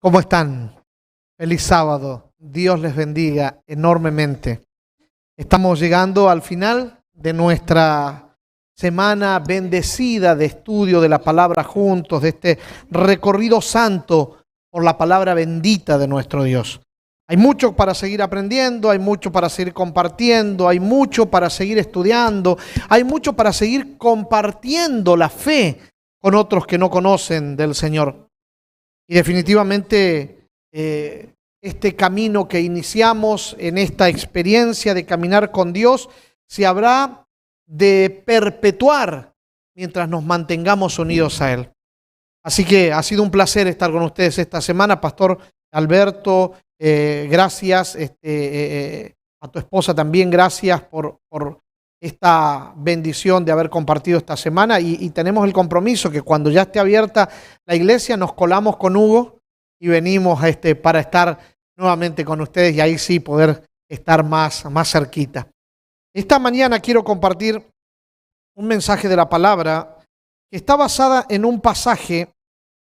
¿Cómo están? Feliz sábado. Dios les bendiga enormemente. Estamos llegando al final de nuestra semana bendecida de estudio de la palabra juntos, de este recorrido santo por la palabra bendita de nuestro Dios. Hay mucho para seguir aprendiendo, hay mucho para seguir compartiendo, hay mucho para seguir estudiando, hay mucho para seguir compartiendo la fe con otros que no conocen del Señor. Y definitivamente este camino que iniciamos en esta experiencia de caminar con Dios se habrá de perpetuar mientras nos mantengamos unidos a Él. Así que ha sido un placer estar con ustedes esta semana, Pastor Alberto. Gracias a tu esposa también, gracias por esta bendición de haber compartido esta semana y tenemos el compromiso que cuando ya esté abierta la iglesia nos colamos con Hugo y venimos para estar nuevamente con ustedes y ahí sí poder estar más cerquita. Esta mañana quiero compartir un mensaje de la palabra que está basada en un pasaje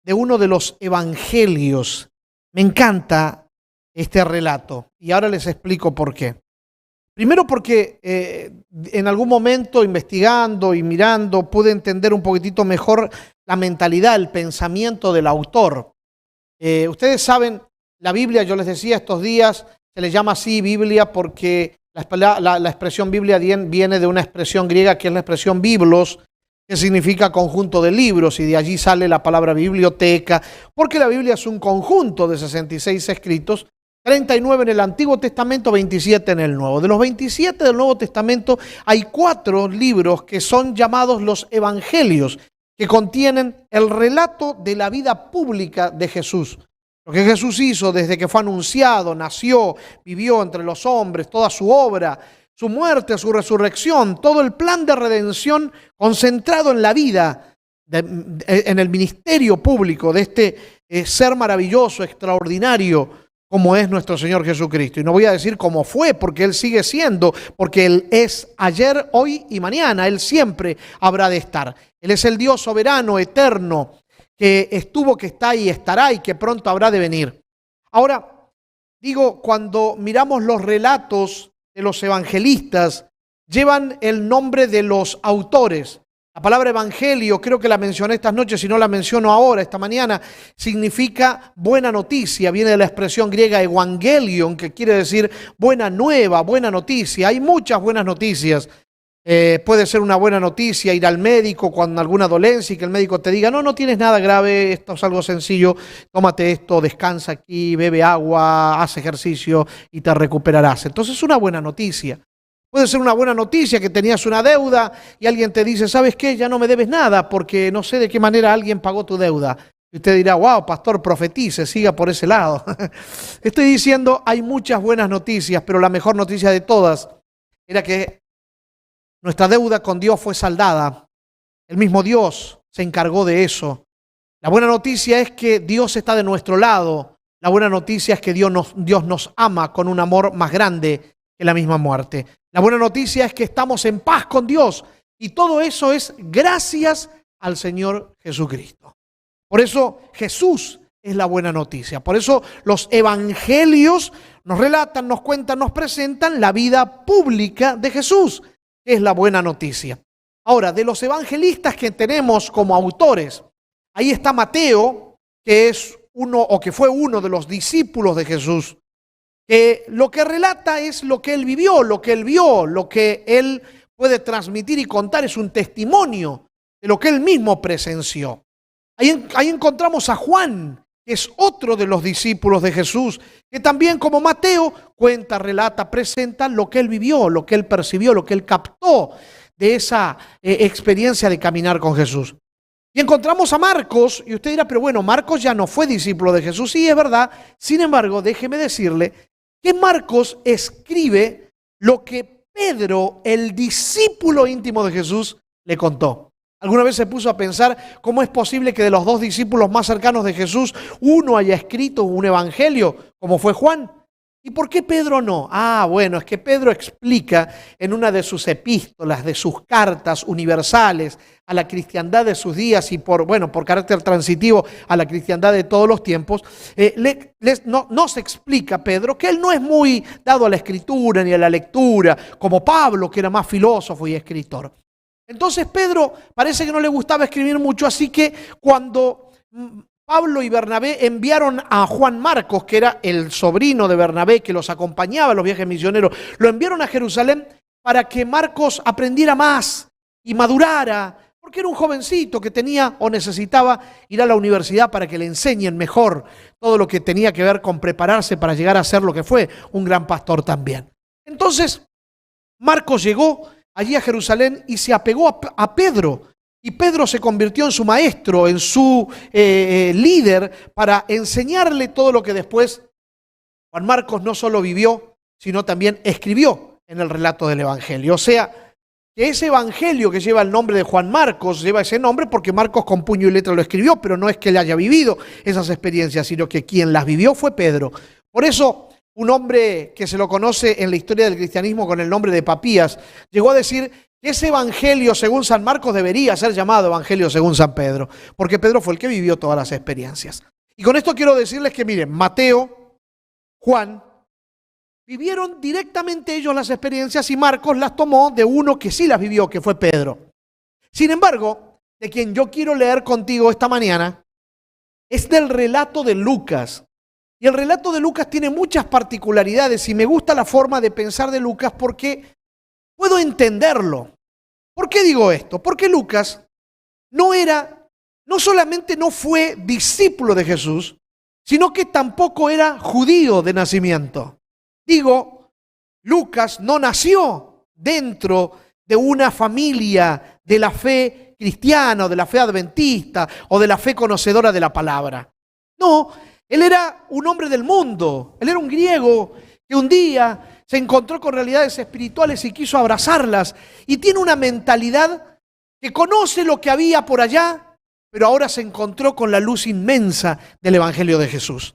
de uno de los evangelios. Me encanta este relato y ahora les explico por qué. Primero porque en algún momento investigando y mirando pude entender un poquitito mejor la mentalidad, el pensamiento del autor. Ustedes saben, la Biblia, yo les decía estos días, se le llama así Biblia porque la expresión Biblia viene de una expresión griega que es la expresión biblos, que significa conjunto de libros, y de allí sale la palabra biblioteca, porque la Biblia es un conjunto de 66 escritos, 39 en el Antiguo Testamento, 27 en el Nuevo. De los 27 del Nuevo Testamento hay 4 libros que son llamados los Evangelios, que contienen el relato de la vida pública de Jesús. Lo que Jesús hizo desde que fue anunciado, nació, vivió entre los hombres, toda su obra, su muerte, su resurrección, todo el plan de redención concentrado en la vida, en el ministerio público de este ser maravilloso, extraordinario, como es nuestro Señor Jesucristo. Y no voy a decir cómo fue, porque Él sigue siendo, porque Él es ayer, hoy y mañana. Él siempre habrá de estar. Él es el Dios soberano, eterno, que estuvo, que está y estará y que pronto habrá de venir. Ahora, digo, cuando miramos los relatos de los evangelistas, llevan el nombre de los autores. La palabra evangelio, creo que la mencioné estas noches, si no la menciono ahora, esta mañana, significa buena noticia, viene de la expresión griega evangelion, que quiere decir buena nueva, buena noticia. Hay muchas buenas noticias. Puede ser una buena noticia ir al médico con alguna dolencia y que el médico te diga, no tienes nada grave, esto es algo sencillo, tómate esto, descansa aquí, bebe agua, haz ejercicio y te recuperarás. Entonces es una buena noticia. Puede ser una buena noticia que tenías una deuda y alguien te dice, ¿sabes qué? Ya no me debes nada porque no sé de qué manera alguien pagó tu deuda. Y usted dirá, wow, pastor, profetice, siga por ese lado. Estoy diciendo, hay muchas buenas noticias, pero la mejor noticia de todas era que nuestra deuda con Dios fue saldada. El mismo Dios se encargó de eso. La buena noticia es que Dios está de nuestro lado. La buena noticia es que Dios nos ama con un amor más grande que la misma muerte. La buena noticia es que estamos en paz con Dios y todo eso es gracias al Señor Jesucristo. Por eso Jesús es la buena noticia. Por eso los evangelios nos relatan, nos cuentan, nos presentan la vida pública de Jesús, que es la buena noticia. Ahora, de los evangelistas que tenemos como autores, ahí está Mateo, que es uno o que fue uno de los discípulos de Jesús. Lo que relata es lo que él vivió, lo que él vio, lo que él puede transmitir y contar es un testimonio de lo que él mismo presenció. Ahí encontramos a Juan, que es otro de los discípulos de Jesús, que también como Mateo cuenta, relata, presenta lo que él vivió, lo que él percibió, lo que él captó de esa experiencia de caminar con Jesús. Y encontramos a Marcos, y usted dirá, pero bueno, Marcos ya no fue discípulo de Jesús, sí es verdad, sin embargo, déjeme decirle que Marcos escribe lo que Pedro, el discípulo íntimo de Jesús, le contó. ¿Alguna vez se puso a pensar cómo es posible que de los 2 discípulos más cercanos de Jesús, uno haya escrito un evangelio, como fue Juan? ¿Y por qué Pedro no? Bueno, es que Pedro explica en una de sus epístolas, de sus cartas universales a la cristiandad de sus días y por carácter transitivo a la cristiandad de todos los tiempos, nos explica Pedro que él no es muy dado a la escritura ni a la lectura, como Pablo, que era más filósofo y escritor. Entonces Pedro parece que no le gustaba escribir mucho, así que cuando Pablo y Bernabé enviaron a Juan Marcos, que era el sobrino de Bernabé, que los acompañaba en los viajes misioneros, lo enviaron a Jerusalén para que Marcos aprendiera más y madurara, porque era un jovencito que tenía o necesitaba ir a la universidad para que le enseñen mejor todo lo que tenía que ver con prepararse para llegar a ser lo que fue, un gran pastor también. Entonces, Marcos llegó allí a Jerusalén y se apegó a Pedro. Y Pedro se convirtió en su maestro, en su líder, para enseñarle todo lo que después Juan Marcos no solo vivió, sino también escribió en el relato del Evangelio. O sea, que ese Evangelio que lleva el nombre de Juan Marcos, lleva ese nombre porque Marcos con puño y letra lo escribió, pero no es que él haya vivido esas experiencias, sino que quien las vivió fue Pedro. Por eso, un hombre que se lo conoce en la historia del cristianismo con el nombre de Papías, llegó a decir que ese evangelio según San Marcos debería ser llamado evangelio según San Pedro, porque Pedro fue el que vivió todas las experiencias. Y con esto quiero decirles que miren, Mateo, Juan, vivieron directamente ellos las experiencias y Marcos las tomó de uno que sí las vivió, que fue Pedro. Sin embargo, de quien yo quiero leer contigo esta mañana es del relato de Lucas. Y el relato de Lucas tiene muchas particularidades y me gusta la forma de pensar de Lucas porque puedo entenderlo. ¿Por qué digo esto? Porque Lucas no solamente no fue discípulo de Jesús, sino que tampoco era judío de nacimiento. Digo, Lucas no nació dentro de una familia de la fe cristiana o de la fe adventista o de la fe conocedora de la palabra. No, él era un hombre del mundo, él era un griego que un día se encontró con realidades espirituales y quiso abrazarlas y tiene una mentalidad que conoce lo que había por allá, pero ahora se encontró con la luz inmensa del Evangelio de Jesús.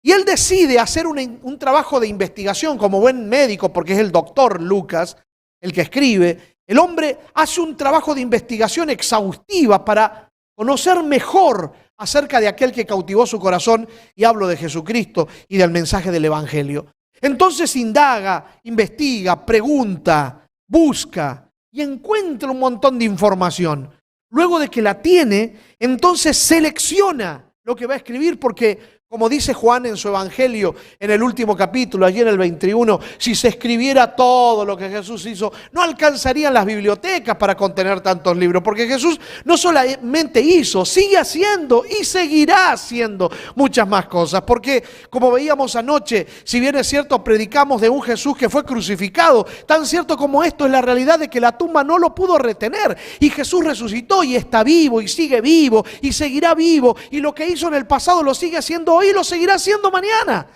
Y él decide hacer un trabajo de investigación como buen médico, porque es el doctor Lucas, el que escribe. El hombre hace un trabajo de investigación exhaustiva para conocer mejor acerca de aquel que cautivó su corazón, y hablo de Jesucristo y del mensaje del Evangelio. Entonces indaga, investiga, pregunta, busca y encuentra un montón de información. Luego de que la tiene, entonces selecciona lo que va a escribir porque, como dice Juan en su Evangelio, en el último capítulo, allí en el 21, si se escribiera todo lo que Jesús hizo, no alcanzarían las bibliotecas para contener tantos libros, porque Jesús no solamente hizo, sigue haciendo y seguirá haciendo muchas más cosas, porque como veíamos anoche, si bien es cierto, predicamos de un Jesús que fue crucificado, tan cierto como esto es la realidad de que la tumba no lo pudo retener, y Jesús resucitó y está vivo y sigue vivo y seguirá vivo, y lo que hizo en el pasado lo sigue haciendo hoy y lo seguirá haciendo mañana.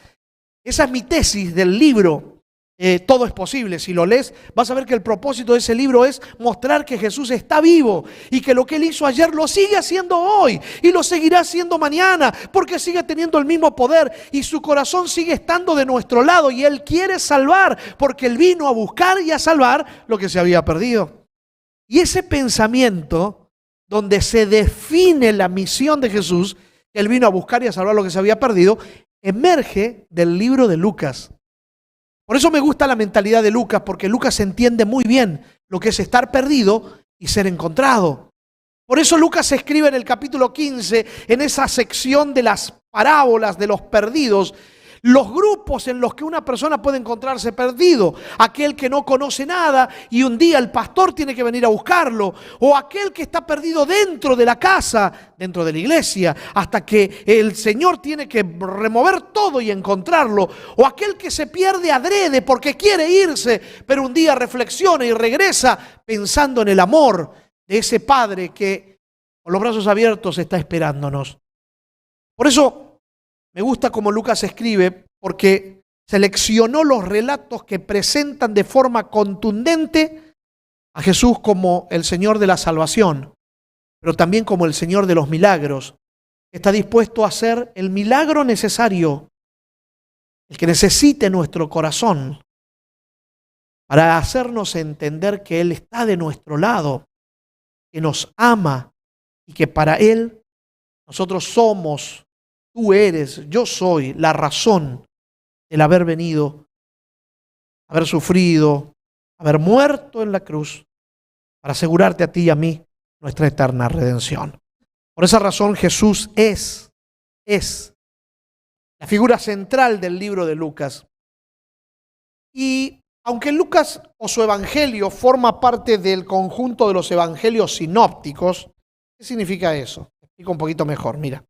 Esa es mi tesis del libro Todo es posible. Si lo lees vas a ver que el propósito de ese libro es mostrar que Jesús está vivo y que lo que él hizo ayer lo sigue haciendo hoy y lo seguirá haciendo mañana, porque sigue teniendo el mismo poder y su corazón sigue estando de nuestro lado y él quiere salvar, porque él vino a buscar y a salvar lo que se había perdido. Y ese pensamiento donde se define la misión de Jesús, él vino a buscar y a salvar lo que se había perdido, emerge del libro de Lucas. Por eso me gusta la mentalidad de Lucas, porque Lucas entiende muy bien lo que es estar perdido y ser encontrado. Por eso Lucas escribe en el capítulo 15, en esa sección de las parábolas de los perdidos, los grupos en los que una persona puede encontrarse perdido: aquel que no conoce nada y un día el pastor tiene que venir a buscarlo, o aquel que está perdido dentro de la casa, dentro de la iglesia, hasta que el Señor tiene que remover todo y encontrarlo, o aquel que se pierde adrede porque quiere irse, pero un día reflexiona y regresa pensando en el amor de ese Padre que con los brazos abiertos está esperándonos. Por eso me gusta cómo Lucas escribe, porque seleccionó los relatos que presentan de forma contundente a Jesús como el Señor de la salvación, pero también como el Señor de los milagros. Está dispuesto a hacer el milagro necesario el que necesite nuestro corazón para hacernos entender que Él está de nuestro lado, que nos ama y que para Él nosotros somos, tú eres, yo soy la razón del haber venido, haber sufrido, haber muerto en la cruz para asegurarte a ti y a mí nuestra eterna redención. Por esa razón Jesús es la figura central del libro de Lucas. Y aunque Lucas o su evangelio forma parte del conjunto de los evangelios sinópticos, ¿qué significa eso? Te explico un poquito mejor. Mira,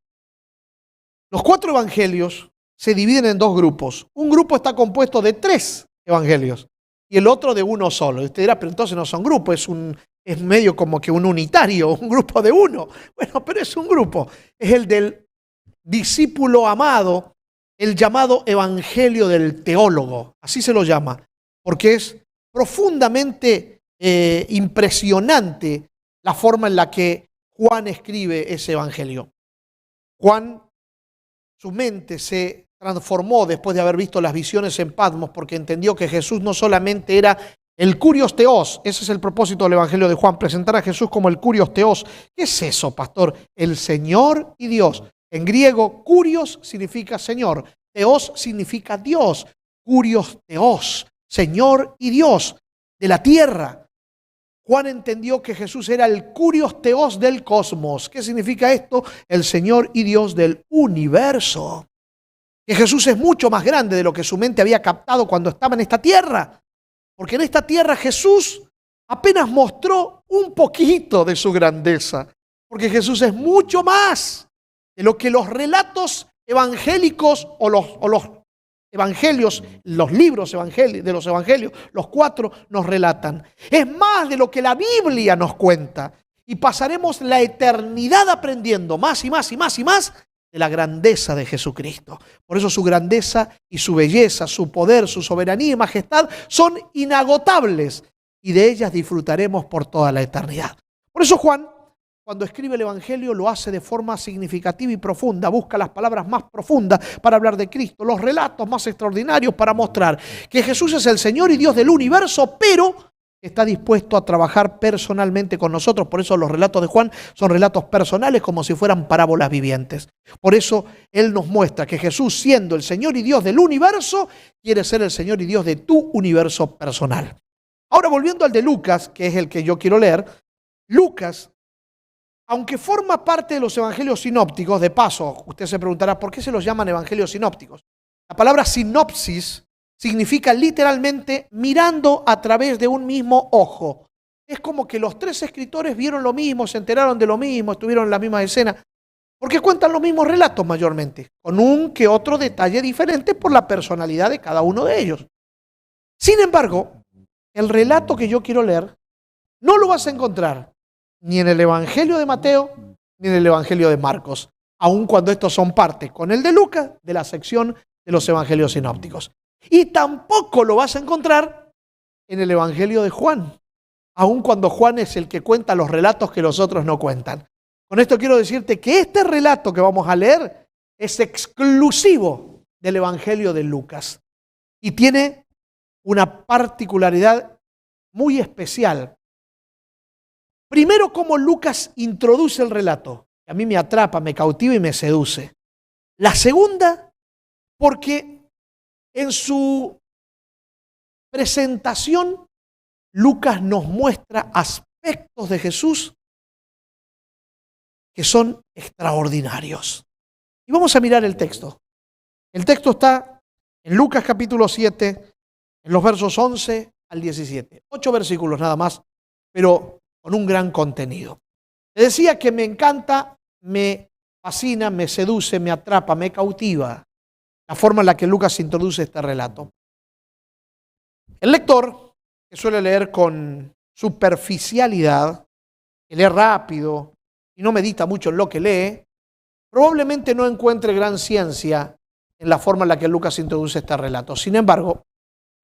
los 4 evangelios se dividen en 2 grupos. Un grupo está compuesto de 3 evangelios y el otro de uno solo. Y usted dirá, pero entonces no son grupos, es medio como que un unitario, un grupo de uno. Bueno, pero es un grupo. Es el del discípulo amado, el llamado evangelio del teólogo. Así se lo llama, porque es profundamente impresionante la forma en la que Juan escribe ese evangelio. Juan, su mente se transformó después de haber visto las visiones en Patmos, porque entendió que Jesús no solamente era el Kurios Theos, ese es el propósito del evangelio de Juan, presentar a Jesús como el Kurios Theos. ¿Qué es eso, pastor? El Señor y Dios. En griego, Kurios significa Señor, Theos significa Dios, Kurios Theos, Señor y Dios de la tierra. Juan entendió que Jesús era el Kurios Theos del cosmos. ¿Qué significa esto? El Señor y Dios del universo. Que Jesús es mucho más grande de lo que su mente había captado cuando estaba en esta tierra. Porque en esta tierra Jesús apenas mostró un poquito de su grandeza. Porque Jesús es mucho más de lo que los relatos evangélicos o los evangelios, los libros de los evangelios, los 4 nos relatan. Es más de lo que la Biblia nos cuenta. Y pasaremos la eternidad aprendiendo más y más y más y más de la grandeza de Jesucristo. Por eso su grandeza y su belleza, su poder, su soberanía y majestad son inagotables y de ellas disfrutaremos por toda la eternidad. Por eso Juan, cuando escribe el evangelio, lo hace de forma significativa y profunda, busca las palabras más profundas para hablar de Cristo, los relatos más extraordinarios para mostrar que Jesús es el Señor y Dios del universo, pero está dispuesto a trabajar personalmente con nosotros. Por eso los relatos de Juan son relatos personales, como si fueran parábolas vivientes. Por eso Él nos muestra que Jesús, siendo el Señor y Dios del universo, quiere ser el Señor y Dios de tu universo personal. Ahora, volviendo al de Lucas, que es el que yo quiero leer, Lucas, aunque forma parte de los evangelios sinópticos, de paso, usted se preguntará, ¿por qué se los llaman evangelios sinópticos? La palabra sinopsis significa literalmente mirando a través de un mismo ojo. Es como que los 3 escritores vieron lo mismo, se enteraron de lo mismo, estuvieron en la misma escena, porque cuentan los mismos relatos mayormente, con un que otro detalle diferente por la personalidad de cada uno de ellos. Sin embargo, el relato que yo quiero leer no lo vas a encontrar ni en el Evangelio de Mateo ni en el Evangelio de Marcos, aun cuando estos son parte, con el de Lucas, de la sección de los evangelios sinópticos. Y tampoco lo vas a encontrar en el Evangelio de Juan, aun cuando Juan es el que cuenta los relatos que los otros no cuentan. Con esto quiero decirte que este relato que vamos a leer es exclusivo del Evangelio de Lucas y tiene una particularidad muy especial. Primero, cómo Lucas introduce el relato, que a mí me atrapa, me cautiva y me seduce. La segunda, porque en su presentación, Lucas nos muestra aspectos de Jesús que son extraordinarios. Y vamos a mirar el texto. El texto está en Lucas capítulo 7, en los versos 11 al 17. 8 versículos nada más, pero con un gran contenido. Le decía que me encanta, me fascina, me seduce, me atrapa, me cautiva la forma en la que Lucas introduce este relato. El lector, que suele leer con superficialidad, que lee rápido y no medita mucho en lo que lee, probablemente no encuentre gran ciencia en la forma en la que Lucas introduce este relato. Sin embargo,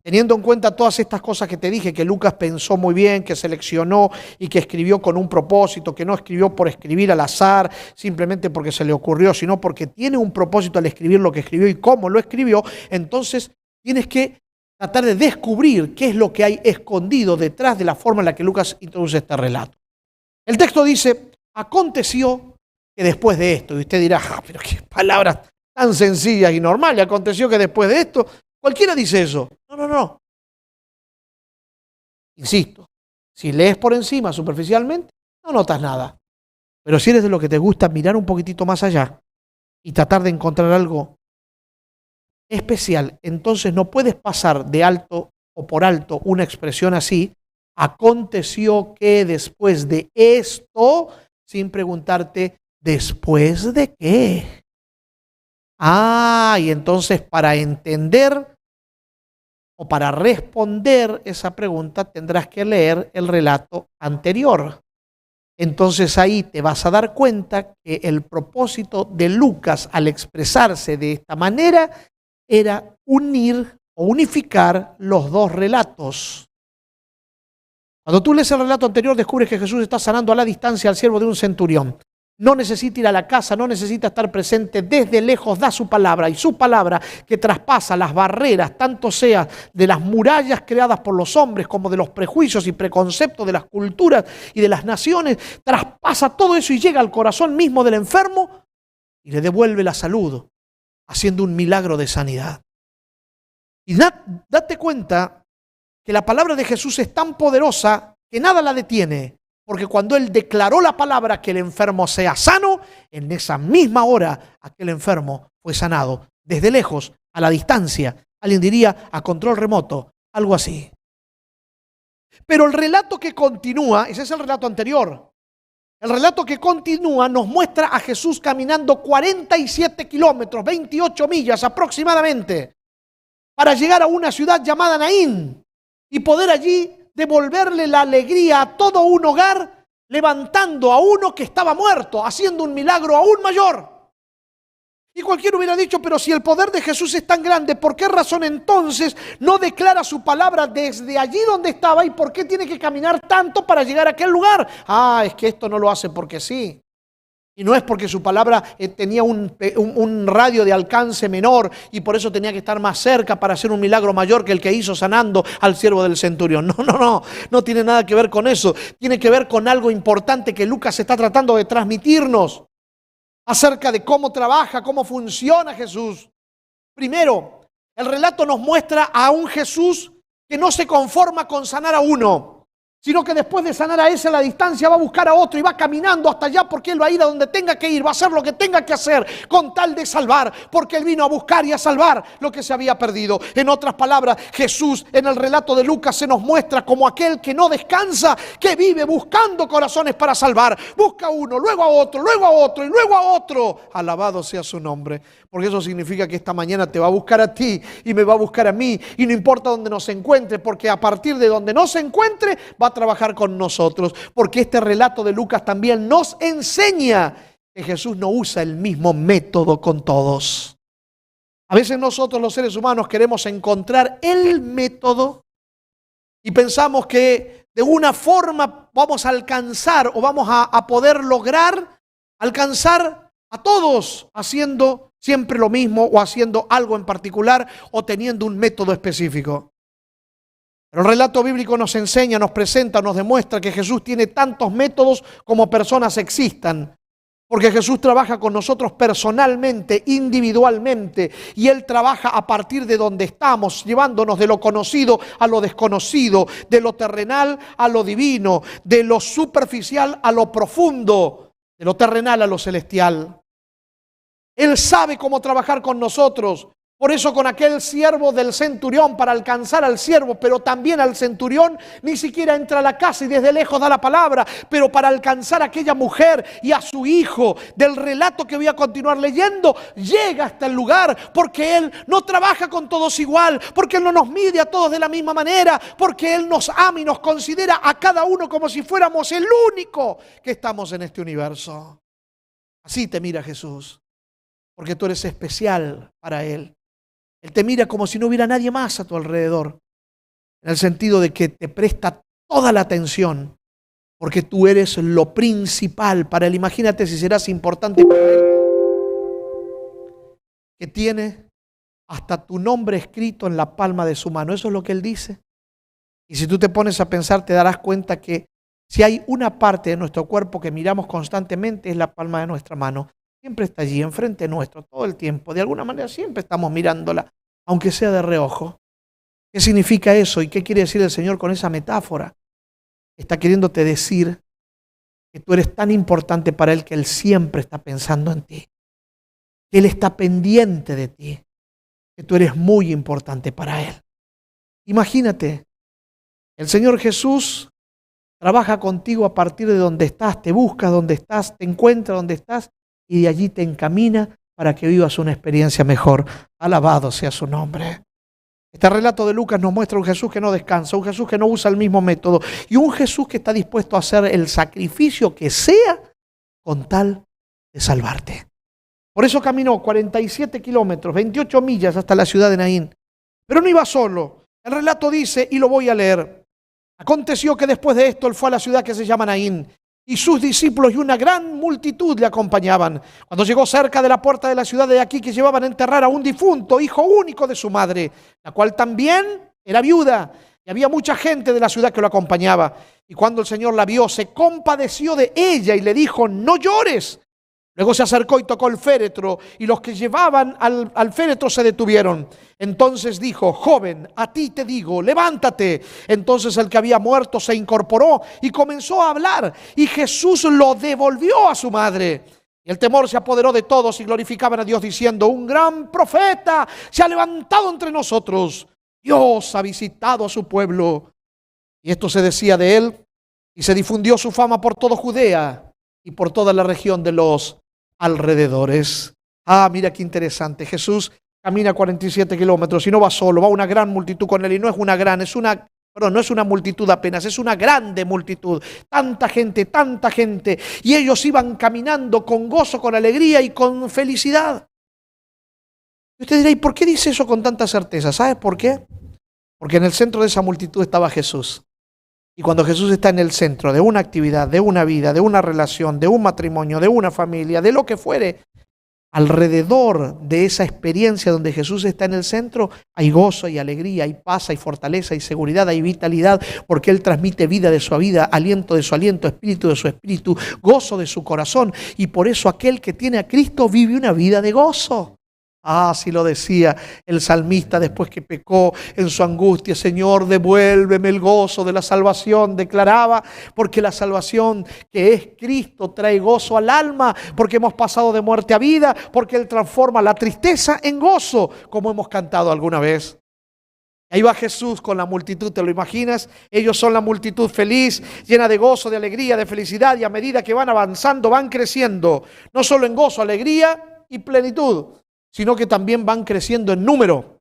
Teniendo en cuenta todas estas cosas que te dije, que Lucas pensó muy bien, que seleccionó y que escribió con un propósito, que no escribió por escribir al azar, simplemente porque se le ocurrió, sino porque tiene un propósito al escribir lo que escribió y cómo lo escribió, entonces tienes que tratar de descubrir qué es lo que hay escondido detrás de la forma en la que Lucas introduce este relato. El texto dice, aconteció que después de esto, y usted dirá, pero qué palabras tan sencillas y normales, aconteció que después de esto, cualquiera dice eso. No. Insisto, si lees por encima superficialmente, no notas nada. Pero si eres de lo que te gusta mirar un poquitito más allá y tratar de encontrar algo especial, entonces no puedes pasar de alto o por alto una expresión así, aconteció que después de esto, sin preguntarte, ¿después de qué? Y entonces para entender o para responder esa pregunta tendrás que leer el relato anterior. Entonces ahí te vas a dar cuenta que el propósito de Lucas al expresarse de esta manera era unir o unificar los dos relatos. Cuando tú lees el relato anterior descubres que Jesús está sanando a la distancia al siervo de un centurión. No necesita ir a la casa, no necesita estar presente, desde lejos da su palabra, y su palabra que traspasa las barreras, tanto sea de las murallas creadas por los hombres como de los prejuicios y preconceptos de las culturas y de las naciones, traspasa todo eso y llega al corazón mismo del enfermo y le devuelve la salud, haciendo un milagro de sanidad. Y date cuenta que la palabra de Jesús es tan poderosa que nada la detiene. Porque cuando Él declaró la palabra que el enfermo sea sano, en esa misma hora aquel enfermo fue sanado. Desde lejos, a la distancia, alguien diría a control remoto, algo así. Pero el relato que continúa, ese es el relato anterior. El relato que continúa nos muestra a Jesús caminando 47 kilómetros, 28 millas aproximadamente, para llegar a una ciudad llamada Naín y poder allí devolverle la alegría a todo un hogar, levantando a uno que estaba muerto, haciendo un milagro aún mayor. Y cualquiera hubiera dicho, pero si el poder de Jesús es tan grande, ¿por qué razón entonces no declara su palabra desde allí donde estaba? ¿Y por qué tiene que caminar tanto para llegar a aquel lugar? Es que esto no lo hace porque sí. Y no es porque su palabra tenía un radio de alcance menor y por eso tenía que estar más cerca para hacer un milagro mayor que el que hizo sanando al siervo del centurión. No tiene nada que ver con eso. Tiene que ver con algo importante que Lucas está tratando de transmitirnos acerca de cómo trabaja, cómo funciona Jesús. Primero, el relato nos muestra a un Jesús que no se conforma con sanar a uno, sino que después de sanar a ese a la distancia va a buscar a otro y va caminando hasta allá porque Él va a ir a donde tenga que ir, va a hacer lo que tenga que hacer con tal de salvar, porque Él vino a buscar y a salvar lo que se había perdido. En otras palabras, Jesús en el relato de Lucas se nos muestra como aquel que no descansa, que vive buscando corazones para salvar. Busca uno, luego a otro, luego a otro y luego a otro. Alabado sea su nombre, porque eso significa que esta mañana te va a buscar a ti y me va a buscar a mí, y no importa dónde nos encuentre, porque a partir de donde nos encuentre va a trabajar con nosotros, porque este relato de Lucas también nos enseña que Jesús no usa el mismo método con todos. A veces nosotros los seres humanos queremos encontrar el método y pensamos que de una forma vamos a alcanzar o vamos a poder lograr alcanzar a todos haciendo siempre lo mismo o haciendo algo en particular o teniendo un método específico. Pero el relato bíblico nos enseña, nos presenta, nos demuestra que Jesús tiene tantos métodos como personas existan. Porque Jesús trabaja con nosotros personalmente, individualmente, y Él trabaja a partir de donde estamos, llevándonos de lo conocido a lo desconocido, de lo terrenal a lo divino, de lo superficial a lo profundo, de lo terrenal a lo celestial. Él sabe cómo trabajar con nosotros. Por eso con aquel siervo del centurión, para alcanzar al siervo, pero también al centurión, ni siquiera entra a la casa y desde lejos da la palabra, pero para alcanzar a aquella mujer y a su hijo, del relato que voy a continuar leyendo, llega hasta el lugar, porque Él no trabaja con todos igual, porque Él no nos mide a todos de la misma manera, porque Él nos ama y nos considera a cada uno como si fuéramos el único que estamos en este universo. Así te mira Jesús, porque tú eres especial para Él. Él te mira como si no hubiera nadie más a tu alrededor. en el sentido de que te presta toda la atención, porque tú eres lo principal para Él. Imagínate si serás importante para Él, que tiene hasta tu nombre escrito en la palma de su mano. Eso es lo que Él dice. Y si tú te pones a pensar, te darás cuenta que si hay una parte de nuestro cuerpo que miramos constantemente, es la palma de nuestra mano. Siempre está allí, enfrente nuestro, todo el tiempo. De alguna manera siempre estamos mirándola, aunque sea de reojo. ¿Qué significa eso? ¿Y qué quiere decir el Señor con esa metáfora? Está queriéndote decir que tú eres tan importante para Él que Él siempre está pensando en ti. Que Él está pendiente de ti. Que tú eres muy importante para Él. Imagínate, el Señor Jesús trabaja contigo a partir de donde estás, te busca donde estás, te encuentra donde estás y de allí te encamina para que vivas una experiencia mejor. Alabado sea su nombre. Este relato de Lucas nos muestra un Jesús que no descansa, un Jesús que no usa el mismo método y un Jesús que está dispuesto a hacer el sacrificio que sea con tal de salvarte. Por eso caminó 47 kilómetros, 28 millas hasta la ciudad de Naín. Pero no iba solo. El relato dice, y lo voy a leer: aconteció que después de esto él fue a la ciudad que se llama Naín, y sus discípulos y una gran multitud le acompañaban. Cuando llegó cerca de la puerta de la ciudad de aquí, que llevaban a enterrar a un difunto, hijo único de su madre, la cual también era viuda, y había mucha gente de la ciudad que lo acompañaba. Y cuando el Señor la vio, se compadeció de ella y le dijo: no llores. Luego se acercó y tocó el féretro, y los que llevaban al féretro se detuvieron. Entonces dijo: joven, a ti te digo, levántate. Entonces el que había muerto se incorporó y comenzó a hablar, y Jesús lo devolvió a su madre. Y el temor se apoderó de todos y glorificaban a Dios diciendo: un gran profeta se ha levantado entre nosotros. Dios ha visitado a su pueblo. Y esto se decía de él, y se difundió su fama por toda Judea y por toda la región de los alrededores. Mira qué interesante. Jesús camina 47 kilómetros y no va solo, va una gran multitud con él. Y no es una gran, no es una multitud apenas, es una grande multitud. Tanta gente. Y ellos iban caminando con gozo, con alegría y con felicidad. Y usted dirá: ¿y por qué dice eso con tanta certeza? ¿Sabes por qué? Porque en el centro de esa multitud estaba Jesús. Y cuando Jesús está en el centro de una actividad, de una vida, de una relación, de un matrimonio, de una familia, de lo que fuere, alrededor de esa experiencia donde Jesús está en el centro, hay gozo, hay alegría, hay paz, hay fortaleza, hay seguridad, hay vitalidad, porque Él transmite vida de su vida, aliento de su aliento, espíritu de su espíritu, gozo de su corazón. Y por eso aquel que tiene a Cristo vive una vida de gozo. Así lo decía el salmista después que pecó en su angustia: Señor, devuélveme el gozo de la salvación. Declaraba, porque la salvación que es Cristo trae gozo al alma, porque hemos pasado de muerte a vida, porque Él transforma la tristeza en gozo, como hemos cantado alguna vez. Ahí va Jesús con la multitud, ¿te lo imaginas? Ellos son la multitud feliz, llena de gozo, de alegría, de felicidad, y a medida que van avanzando, van creciendo, no solo en gozo, alegría y plenitud, sino que también van creciendo en número.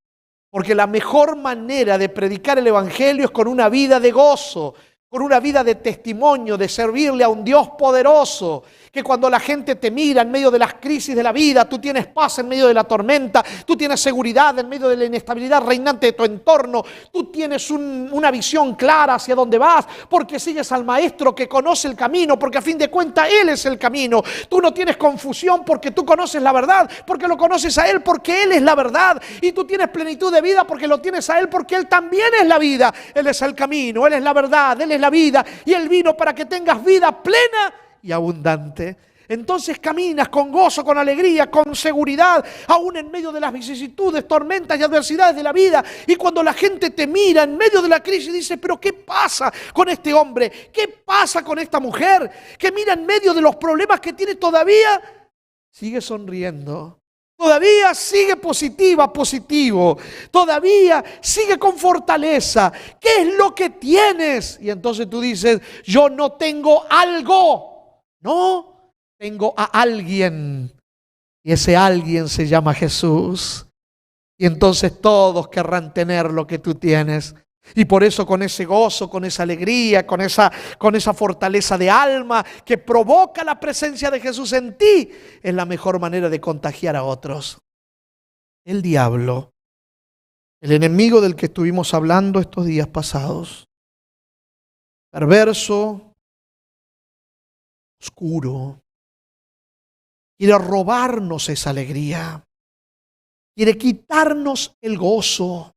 Porque la mejor manera de predicar el evangelio es con una vida de gozo, con una vida de testimonio, de servirle a un Dios poderoso. Que cuando la gente te mira en medio de las crisis de la vida, tú tienes paz en medio de la tormenta, tú tienes seguridad en medio de la inestabilidad reinante de tu entorno, tú tienes una visión clara hacia dónde vas, porque sigues al Maestro que conoce el camino, porque a fin de cuentas Él es el camino. Tú no tienes confusión porque tú conoces la verdad, porque lo conoces a Él, porque Él es la verdad. Y tú tienes plenitud de vida porque lo tienes a Él, porque Él también es la vida. Él es el camino, Él es la verdad, Él es la vida, y Él vino para que tengas vida plena y abundante. Entonces caminas con gozo, con alegría, con seguridad, aún en medio de las vicisitudes, tormentas y adversidades de la vida. Y cuando la gente te mira en medio de la crisis, dice: pero ¿qué pasa con este hombre? ¿Qué pasa con esta mujer? Que mira en medio de los problemas que tiene, todavía sigue sonriendo. Todavía sigue positivo, todavía sigue con fortaleza. ¿Qué es lo que tienes? Y entonces tú dices: yo no tengo algo, no, tengo a alguien. Y ese alguien se llama Jesús. Y entonces todos querrán tener lo que tú tienes. Y por eso, con ese gozo, con esa alegría, con esa fortaleza de alma que provoca la presencia de Jesús en ti, es la mejor manera de contagiar a otros. El diablo El enemigo del que estuvimos hablando estos días pasados, perverso, oscuro, quiere robarnos esa alegría, quiere quitarnos el gozo.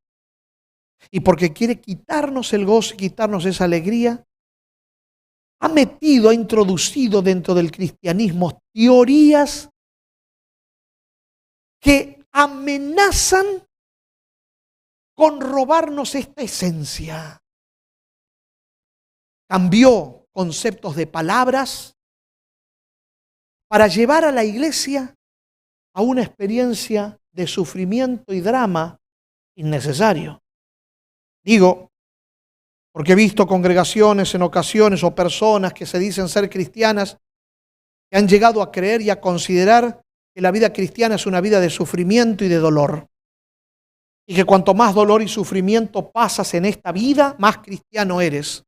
Y porque quiere quitarnos el gozo y quitarnos esa alegría, ha introducido dentro del cristianismo teorías que amenazan con robarnos esta esencia. Cambió conceptos de palabras para llevar a la iglesia a una experiencia de sufrimiento y drama innecesario. Digo, porque he visto congregaciones en ocasiones o personas que se dicen ser cristianas que han llegado a creer y a considerar que la vida cristiana es una vida de sufrimiento y de dolor. Y que cuanto más dolor y sufrimiento pasas en esta vida, más cristiano eres.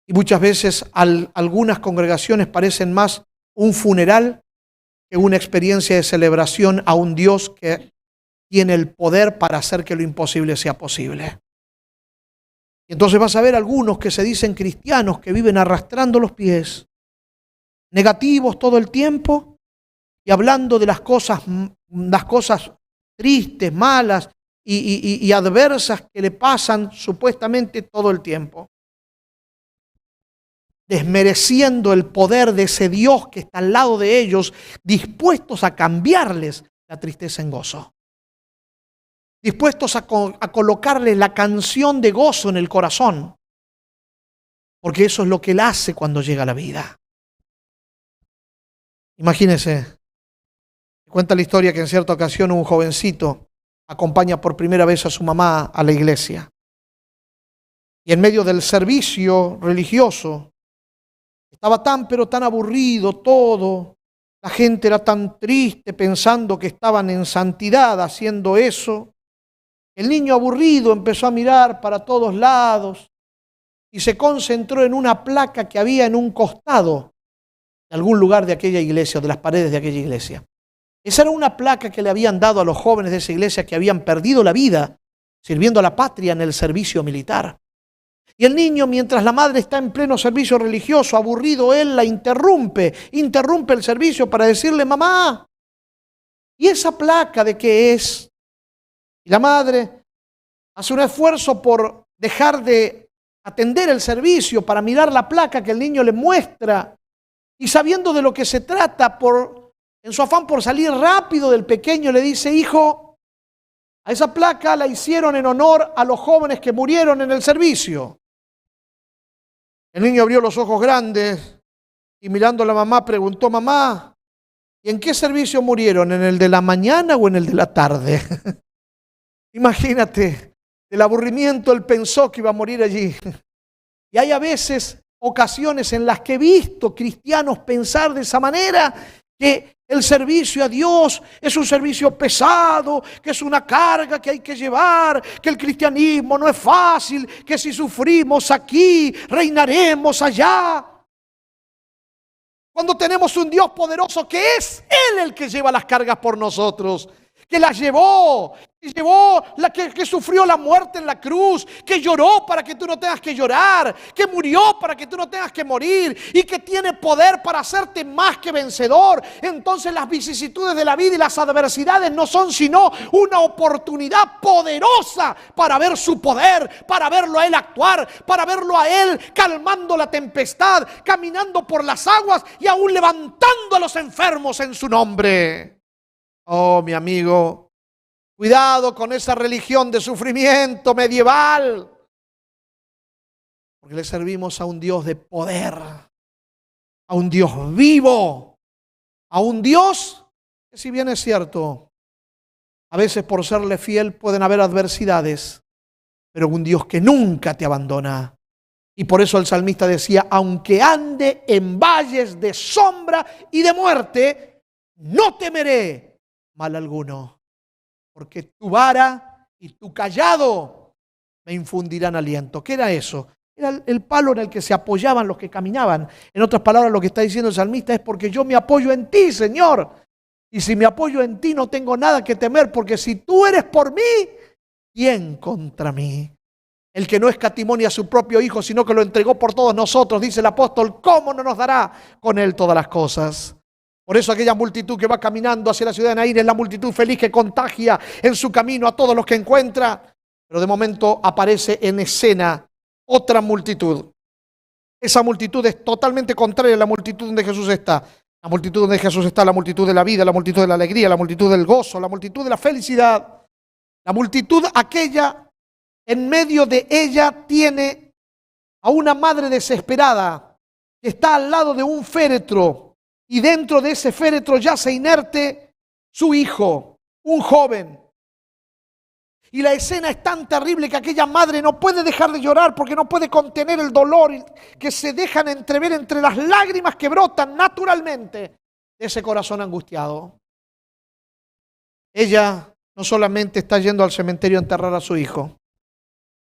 Y muchas veces algunas congregaciones parecen más un funeral que una experiencia de celebración a un Dios que tiene el poder para hacer que lo imposible sea posible. Y entonces vas a ver algunos que se dicen cristianos que viven arrastrando los pies, negativos todo el tiempo y hablando de las cosas tristes, malas y adversas que le pasan supuestamente todo el tiempo, desmereciendo el poder de ese Dios que está al lado de ellos, dispuestos a cambiarles la tristeza en gozo, dispuestos a colocarles la canción de gozo en el corazón, porque eso es lo que Él hace cuando llega la vida. Imagínense, cuenta la historia que en cierta ocasión un jovencito acompaña por primera vez a su mamá a la iglesia. Y en medio del servicio religioso, estaba pero tan aburrido todo. La gente era tan triste pensando que estaban en santidad haciendo eso. El niño aburrido empezó a mirar para todos lados y se concentró en una placa que había en un costado de algún lugar de aquella iglesia o de las paredes de aquella iglesia. Esa era una placa que le habían dado a los jóvenes de esa iglesia que habían perdido la vida sirviendo a la patria en el servicio militar. Y el niño, mientras la madre está en pleno servicio religioso, aburrido, él la interrumpe el servicio para decirle: mamá, ¿y esa placa de qué es? Y la madre hace un esfuerzo por dejar de atender el servicio para mirar la placa que el niño le muestra. Y sabiendo de lo que se trata, en su afán por salir rápido del pequeño, le dice: hijo, a esa placa la hicieron en honor a los jóvenes que murieron en el servicio. El niño abrió los ojos grandes y mirando a la mamá preguntó: mamá, ¿y en qué servicio murieron? ¿En el de la mañana o en el de la tarde? Imagínate, del aburrimiento él pensó que iba a morir allí. Y hay a veces ocasiones en las que he visto cristianos pensar de esa manera, que el servicio a Dios es un servicio pesado, que es una carga que hay que llevar, que el cristianismo no es fácil, que si sufrimos aquí, reinaremos allá. Cuando tenemos un Dios poderoso que es Él el que lleva las cargas por nosotros, que las llevó, que sufrió la muerte en la cruz, que lloró para que tú no tengas que llorar, que murió para que tú no tengas que morir y que tiene poder para hacerte más que vencedor. Entonces las vicisitudes de la vida y las adversidades no son sino una oportunidad poderosa para ver su poder, para verlo a Él actuar, para verlo a Él calmando la tempestad, caminando por las aguas y aún levantando a los enfermos en su nombre. Oh, mi amigo, cuidado con esa religión de sufrimiento medieval, porque le servimos a un Dios de poder, a un Dios vivo, a un Dios que, si bien es cierto, a veces por serle fiel pueden haber adversidades, pero un Dios que nunca te abandona. Y por eso el salmista decía: aunque ande en valles de sombra y de muerte, no temeré mal alguno, porque tu vara y tu cayado me infundirán aliento. ¿Qué era eso? Era el palo en el que se apoyaban los que caminaban. En otras palabras, lo que está diciendo el salmista es: porque yo me apoyo en ti, Señor. Y si me apoyo en ti, no tengo nada que temer, porque si tú eres por mí, ¿quién contra mí? El que no escatimó ni a su propio Hijo, sino que lo entregó por todos nosotros, dice el apóstol, ¿cómo no nos dará con Él todas las cosas? Por eso aquella multitud que va caminando hacia la ciudad de Naín es la multitud feliz que contagia en su camino a todos los que encuentra. Pero de momento aparece en escena otra multitud. Esa multitud es totalmente contraria a la multitud donde Jesús está. La multitud donde Jesús está, la multitud de la vida, la multitud de la alegría, la multitud del gozo, la multitud de la felicidad. La multitud aquella, en medio de ella tiene a una madre desesperada que está al lado de un féretro y dentro de ese féretro yace inerte su hijo, un joven. Y la escena es tan terrible que aquella madre no puede dejar de llorar porque no puede contener el dolor que se dejan entrever entre las lágrimas que brotan naturalmente de ese corazón angustiado. Ella no solamente está yendo al cementerio a enterrar a su hijo,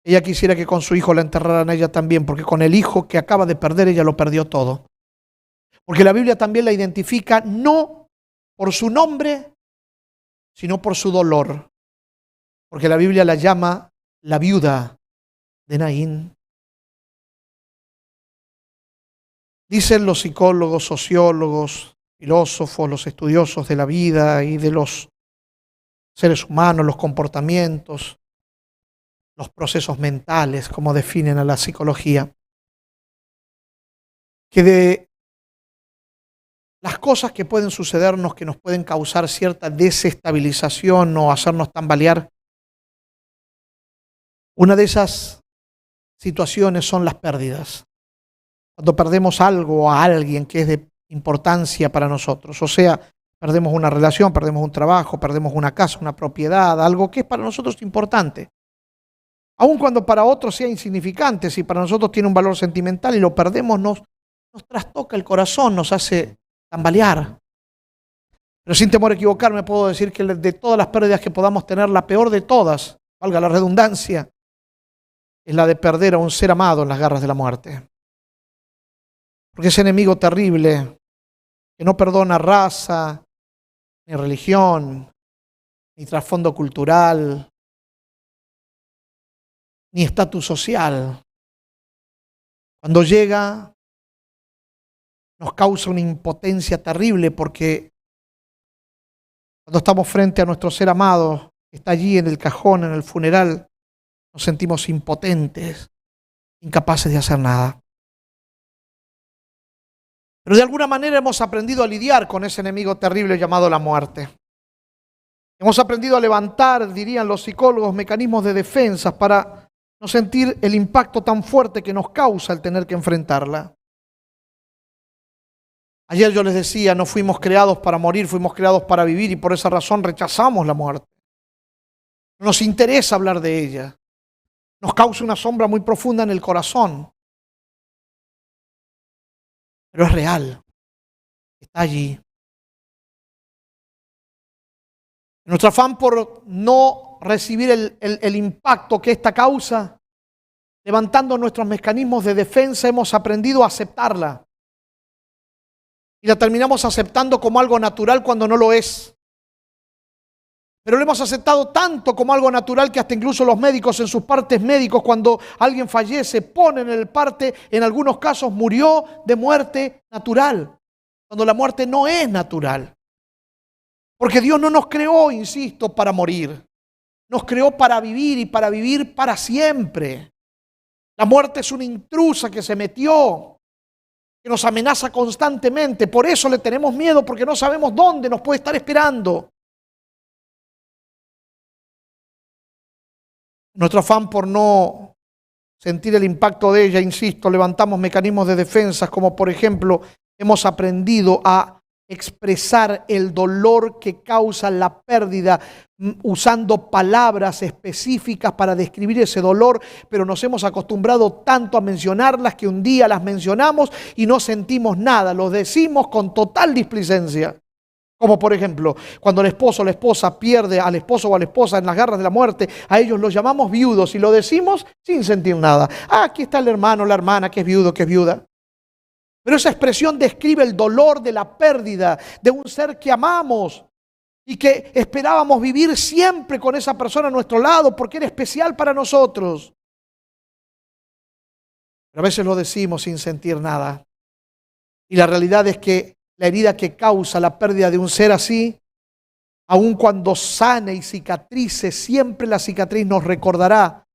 ella quisiera que con su hijo la enterraran a ella también, porque con el hijo que acaba de perder ella lo perdió todo. Porque la Biblia también la identifica no por su nombre, sino por su dolor. Porque la Biblia la llama la viuda de Naín. Dicen los psicólogos, sociólogos, filósofos, los estudiosos de la vida y de los seres humanos, los comportamientos, los procesos mentales, como definen a la psicología, que de las cosas que pueden sucedernos, que nos pueden causar cierta desestabilización o hacernos tambalear, una de esas situaciones son las pérdidas. Cuando perdemos algo o a alguien que es de importancia para nosotros, o sea, perdemos una relación, perdemos un trabajo, perdemos una casa, una propiedad, algo que es para nosotros importante. Aun cuando para otros sea insignificante, si para nosotros tiene un valor sentimental y lo perdemos, nos trastoca el corazón, nos hace tambalear. Pero sin temor a equivocarme, puedo decir que de todas las pérdidas que podamos tener, la peor de todas, valga la redundancia, es la de perder a un ser amado en las garras de la muerte. Porque ese enemigo terrible, que no perdona raza, ni religión, ni trasfondo cultural, ni estatus social, cuando llega nos causa una impotencia terrible, porque cuando estamos frente a nuestro ser amado, que está allí en el cajón, en el funeral, nos sentimos impotentes, incapaces de hacer nada. Pero de alguna manera hemos aprendido a lidiar con ese enemigo terrible llamado la muerte. Hemos aprendido a levantar, dirían los psicólogos, mecanismos de defensa para no sentir el impacto tan fuerte que nos causa el tener que enfrentarla. Ayer yo les decía, no fuimos creados para morir, fuimos creados para vivir y por esa razón rechazamos la muerte. No nos interesa hablar de ella. Nos causa una sombra muy profunda en el corazón. Pero es real. Está allí. Nuestro afán por no recibir el impacto que esta causa, levantando nuestros mecanismos de defensa, hemos aprendido a aceptarla. Y la terminamos aceptando como algo natural cuando no lo es. Pero lo hemos aceptado tanto como algo natural que hasta incluso los médicos en sus partes médicos, cuando alguien fallece, ponen en el parte, en algunos casos murió de muerte natural, cuando la muerte no es natural. Porque Dios no nos creó, insisto, para morir. Nos creó para vivir y para vivir para siempre. La muerte es una intrusa que se metió, que nos amenaza constantemente. Por eso le tenemos miedo, porque no sabemos dónde nos puede estar esperando. Nuestro afán por no sentir el impacto de ella, insisto, levantamos mecanismos de defensa, como por ejemplo, hemos aprendido a expresar el dolor que causa la pérdida usando palabras específicas para describir ese dolor, pero nos hemos acostumbrado tanto a mencionarlas que un día las mencionamos y no sentimos nada, lo decimos con total displicencia. Como por ejemplo, cuando el esposo o la esposa pierde al esposo o a la esposa en las garras de la muerte, a ellos los llamamos viudos y lo decimos sin sentir nada. Ah, aquí está el hermano o la hermana que es viudo, que es viuda. Pero esa expresión describe el dolor de la pérdida de un ser que amamos. y que esperábamos vivir siempre con esa persona a nuestro lado porque era especial para nosotros. Pero a veces lo decimos sin sentir nada. Y la realidad es que la herida que causa la pérdida de un ser así, aun cuando sane y cicatrice, siempre la cicatriz nos recordará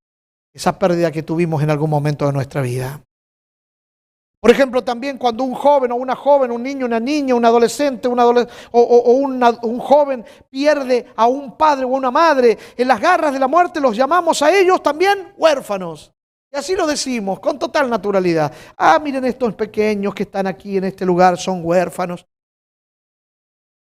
esa pérdida que tuvimos en algún momento de nuestra vida. Por ejemplo, también cuando un joven o una joven, un niño, una niña, un adolescente, un joven pierde a un padre o una madre en las garras de la muerte, los llamamos a ellos también huérfanos. Y así lo decimos con total naturalidad. Miren estos pequeños que están aquí en este lugar, son huérfanos.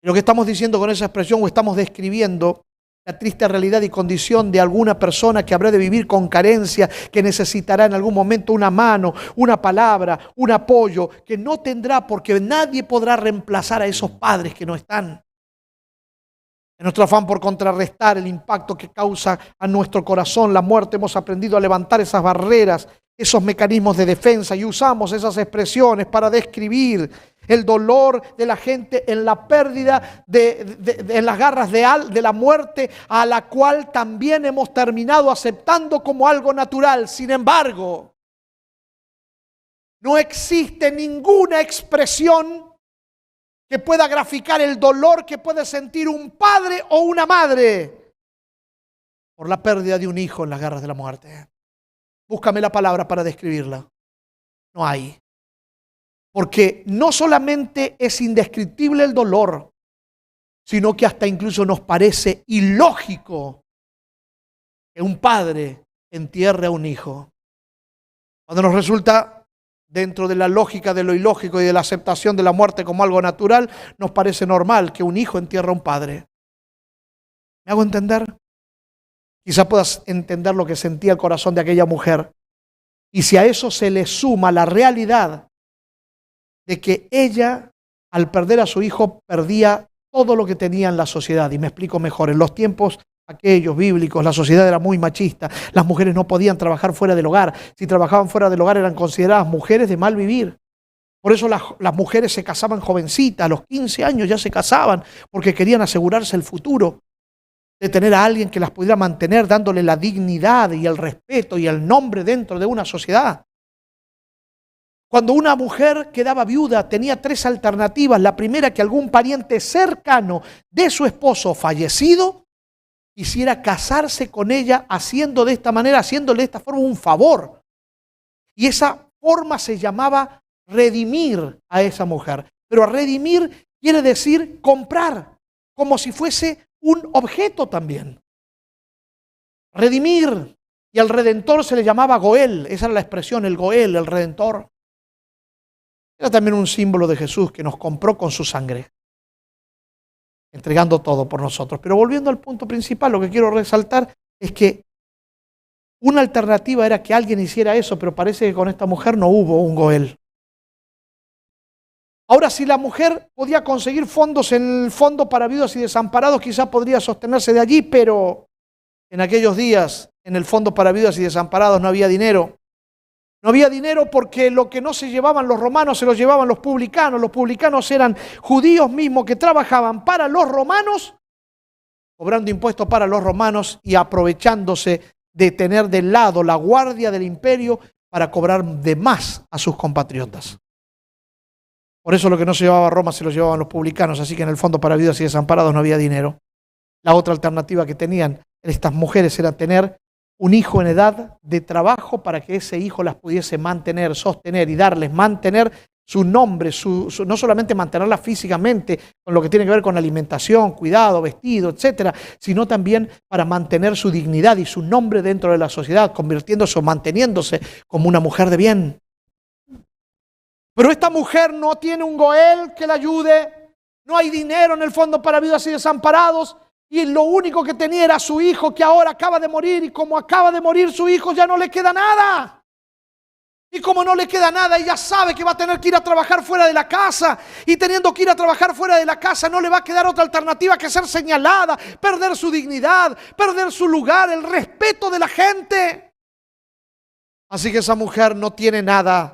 Y lo que estamos diciendo con esa expresión o estamos describiendo la triste realidad y condición de alguna persona que habrá de vivir con carencia, que necesitará en algún momento una mano, una palabra, un apoyo, que no tendrá porque nadie podrá reemplazar a esos padres que no están. En nuestro afán por contrarrestar el impacto que causa a nuestro corazón la muerte, hemos aprendido a levantar esas barreras, esos mecanismos de defensa y usamos esas expresiones para describir el dolor de la gente en la pérdida, en las garras de la muerte, a la cual también hemos terminado aceptando como algo natural. Sin embargo, no existe ninguna expresión que pueda graficar el dolor que puede sentir un padre o una madre por la pérdida de un hijo en las garras de la muerte. Búscame la palabra para describirla. No hay. Porque no solamente es indescriptible el dolor, sino que hasta incluso nos parece ilógico que un padre entierre a un hijo. Cuando nos resulta dentro de la lógica de lo ilógico y de la aceptación de la muerte como algo natural, nos parece normal que un hijo entierre a un padre. ¿Me hago entender? Quizá puedas entender lo que sentía el corazón de aquella mujer. Y si a eso se le suma la realidad de que ella, al perder a su hijo, perdía todo lo que tenía en la sociedad. Y me explico mejor. En los tiempos aquellos bíblicos, la sociedad era muy machista. Las mujeres no podían trabajar fuera del hogar. Si trabajaban fuera del hogar eran consideradas mujeres de mal vivir. Por eso las mujeres se casaban jovencitas, a los 15 años ya se casaban, porque querían asegurarse el futuro de tener a alguien que las pudiera mantener, dándole la dignidad y el respeto y el nombre dentro de una sociedad. Cuando una mujer quedaba viuda, tenía 3 alternativas. La primera, que algún pariente cercano de su esposo fallecido quisiera casarse con ella, haciéndole de esta forma un favor. Y esa forma se llamaba redimir a esa mujer. Pero redimir quiere decir comprar, como si fuese un objeto también. Redimir. Y al redentor se le llamaba Goel. Esa era la expresión, el Goel, el redentor. Era también un símbolo de Jesús que nos compró con su sangre, entregando todo por nosotros. Pero volviendo al punto principal, lo que quiero resaltar es que una alternativa era que alguien hiciera eso, pero parece que con esta mujer no hubo un Goel. Ahora, si la mujer podía conseguir fondos en el fondo para viudas y desamparados, quizás podría sostenerse de allí, pero en aquellos días, en el fondo para viudas y desamparados no había dinero. No había dinero porque lo que no se llevaban los romanos se lo llevaban los publicanos. Los publicanos eran judíos mismos que trabajaban para los romanos, cobrando impuestos para los romanos y aprovechándose de tener de lado la guardia del imperio para cobrar de más a sus compatriotas. Por eso lo que no se llevaba a Roma se lo llevaban los publicanos, así que en el fondo para viudas y desamparados no había dinero. La otra alternativa que tenían estas mujeres era tener un hijo en edad de trabajo para que ese hijo las pudiese mantener, sostener y darles, mantener su nombre, no solamente mantenerlas físicamente con lo que tiene que ver con alimentación, cuidado, vestido, etcétera, sino también para mantener su dignidad y su nombre dentro de la sociedad, convirtiéndose o manteniéndose como una mujer de bien. Pero esta mujer no tiene un Goel que la ayude, no hay dinero en el fondo para viudas y desamparados, y lo único que tenía era su hijo que ahora acaba de morir, y como acaba de morir su hijo ya no le queda nada. Y como no le queda nada, ella sabe que va a tener que ir a trabajar fuera de la casa, y teniendo que ir a trabajar fuera de la casa no le va a quedar otra alternativa que ser señalada, perder su dignidad, perder su lugar, el respeto de la gente. Así que esa mujer no tiene nada.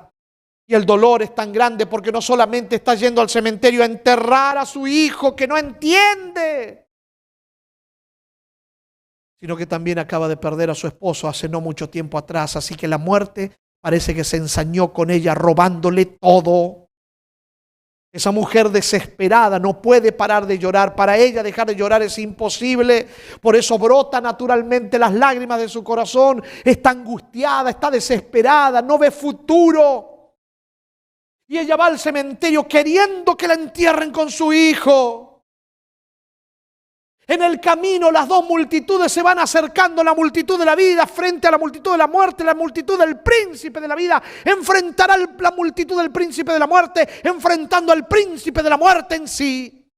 Y el dolor es tan grande porque no solamente está yendo al cementerio a enterrar a su hijo que no entiende sino que también acaba de perder a su esposo hace no mucho tiempo atrás. Así que la muerte parece que se ensañó con ella, robándole todo. Esa mujer desesperada no puede parar de llorar. Para ella dejar de llorar es imposible. Por eso brota naturalmente las lágrimas de su corazón. Está angustiada, está desesperada, no ve futuro. Y ella va al cementerio queriendo que la entierren con su hijo. En el camino las dos multitudes se van acercando, la multitud de la vida frente a la multitud de la muerte, la multitud del príncipe de la vida enfrentará la multitud del príncipe de la muerte, enfrentando al príncipe de la muerte en sí.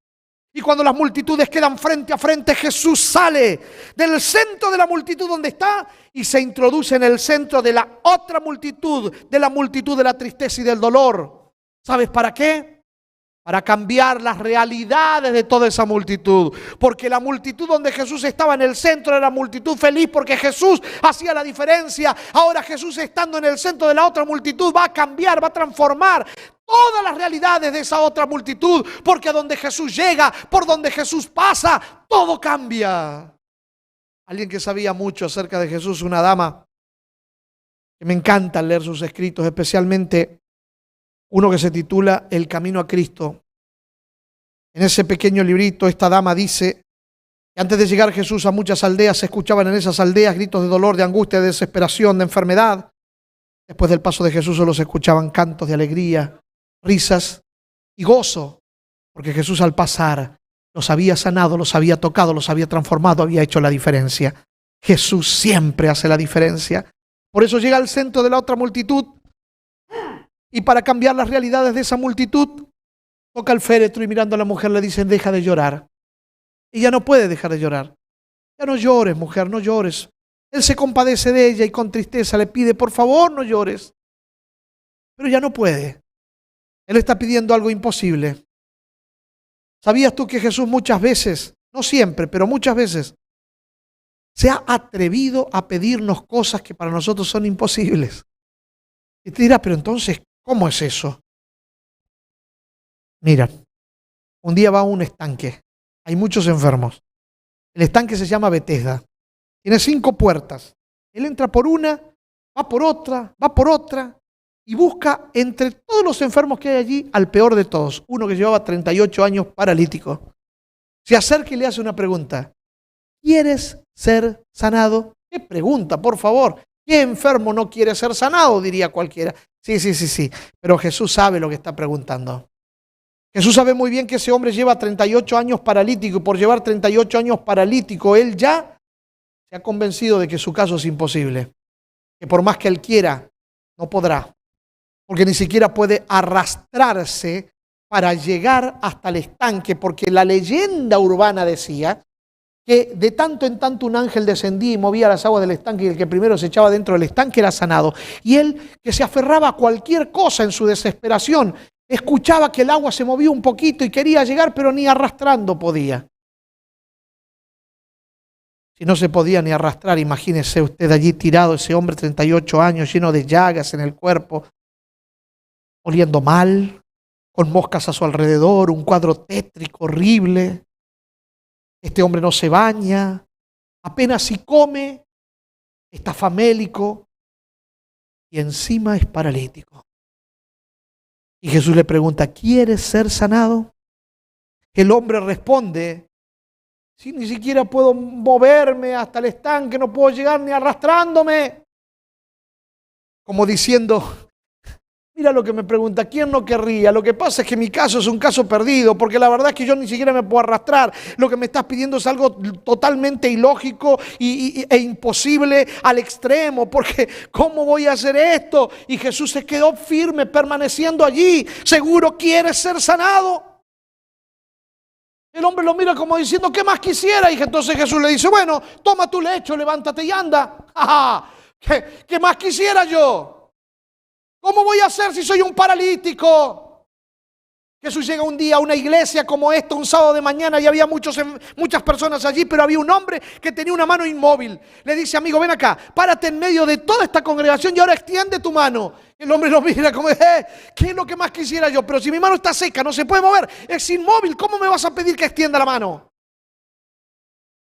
Y cuando las multitudes quedan frente a frente, Jesús sale del centro de la multitud donde está y se introduce en el centro de la otra multitud, de la multitud de la tristeza y del dolor. ¿Sabes para qué? Para cambiar las realidades de toda esa multitud. Porque la multitud donde Jesús estaba en el centro era la multitud feliz porque Jesús hacía la diferencia. Ahora Jesús, estando en el centro de la otra multitud, va a cambiar, va a transformar todas las realidades de esa otra multitud. Porque donde Jesús llega, por donde Jesús pasa, todo cambia. Alguien que sabía mucho acerca de Jesús, una dama que me encanta leer sus escritos, especialmente uno que se titula El Camino a Cristo. En ese pequeño librito, esta dama dice que antes de llegar Jesús a muchas aldeas, se escuchaban en esas aldeas gritos de dolor, de angustia, de desesperación, de enfermedad. Después del paso de Jesús solo se escuchaban cantos de alegría, risas y gozo, porque Jesús al pasar los había sanado, los había tocado, los había transformado, había hecho la diferencia. Jesús siempre hace la diferencia. Por eso llega al centro de la otra multitud. Y para cambiar las realidades de esa multitud, toca el féretro y mirando a la mujer le dicen: deja de llorar. Y ella no puede dejar de llorar. Ya no llores, mujer, no llores. Él se compadece de ella y con tristeza le pide: por favor, no llores. Pero ya no puede. Él está pidiendo algo imposible. ¿Sabías tú que Jesús muchas veces, no siempre, pero muchas veces, se ha atrevido a pedirnos cosas que para nosotros son imposibles? Y te dirás: pero entonces, ¿cómo es eso? Mira, un día va a un estanque. Hay muchos enfermos. El estanque se llama Betesda. Tiene 5 puertas. Él entra por una, va por otra y busca entre todos los enfermos que hay allí al peor de todos, uno que llevaba 38 años paralítico. Se acerca y le hace una pregunta: ¿quieres ser sanado? ¿Qué pregunta, por favor? ¿Qué enfermo no quiere ser sanado? Diría cualquiera. Sí. Pero Jesús sabe lo que está preguntando. Jesús sabe muy bien que ese hombre lleva 38 años paralítico y por llevar 38 años paralítico, él ya se ha convencido de que su caso es imposible. Que por más que él quiera, no podrá. Porque ni siquiera puede arrastrarse para llegar hasta el estanque. Porque la leyenda urbana decía que de tanto en tanto un ángel descendía y movía las aguas del estanque y el que primero se echaba dentro del estanque era sanado. Y él, que se aferraba a cualquier cosa en su desesperación, escuchaba que el agua se movía un poquito y quería llegar, pero ni arrastrando podía. Si no se podía ni arrastrar, imagínese usted allí tirado, ese hombre, 38 años, lleno de llagas en el cuerpo, oliendo mal, con moscas a su alrededor, un cuadro tétrico, horrible. Este hombre no se baña, apenas si come, está famélico y encima es paralítico. Y Jesús le pregunta: ¿quieres ser sanado? El hombre responde: si ni siquiera puedo moverme hasta el estanque, no puedo llegar ni arrastrándome. Como diciendo: mira lo que me pregunta, ¿quién no querría? Lo que pasa es que mi caso es un caso perdido, porque la verdad es que yo ni siquiera me puedo arrastrar. Lo que me estás pidiendo es algo totalmente ilógico e imposible al extremo, porque ¿cómo voy a hacer esto? Y Jesús se quedó firme, permaneciendo allí. ¿Seguro quieres ser sanado? El hombre lo mira como diciendo: ¿qué más quisiera? Y entonces Jesús le dice: bueno, toma tu lecho, levántate y anda. ¿Qué más quisiera yo? ¿Cómo voy a hacer si soy un paralítico? Jesús llega un día a una iglesia como esta, un sábado de mañana, y había muchas personas allí, pero había un hombre que tenía una mano inmóvil. Le dice: amigo, ven acá, párate en medio de toda esta congregación y ahora extiende tu mano. El hombre lo mira como: ¿qué es lo que más quisiera yo? Pero si mi mano está seca, no se puede mover, es inmóvil, ¿cómo me vas a pedir que extienda la mano?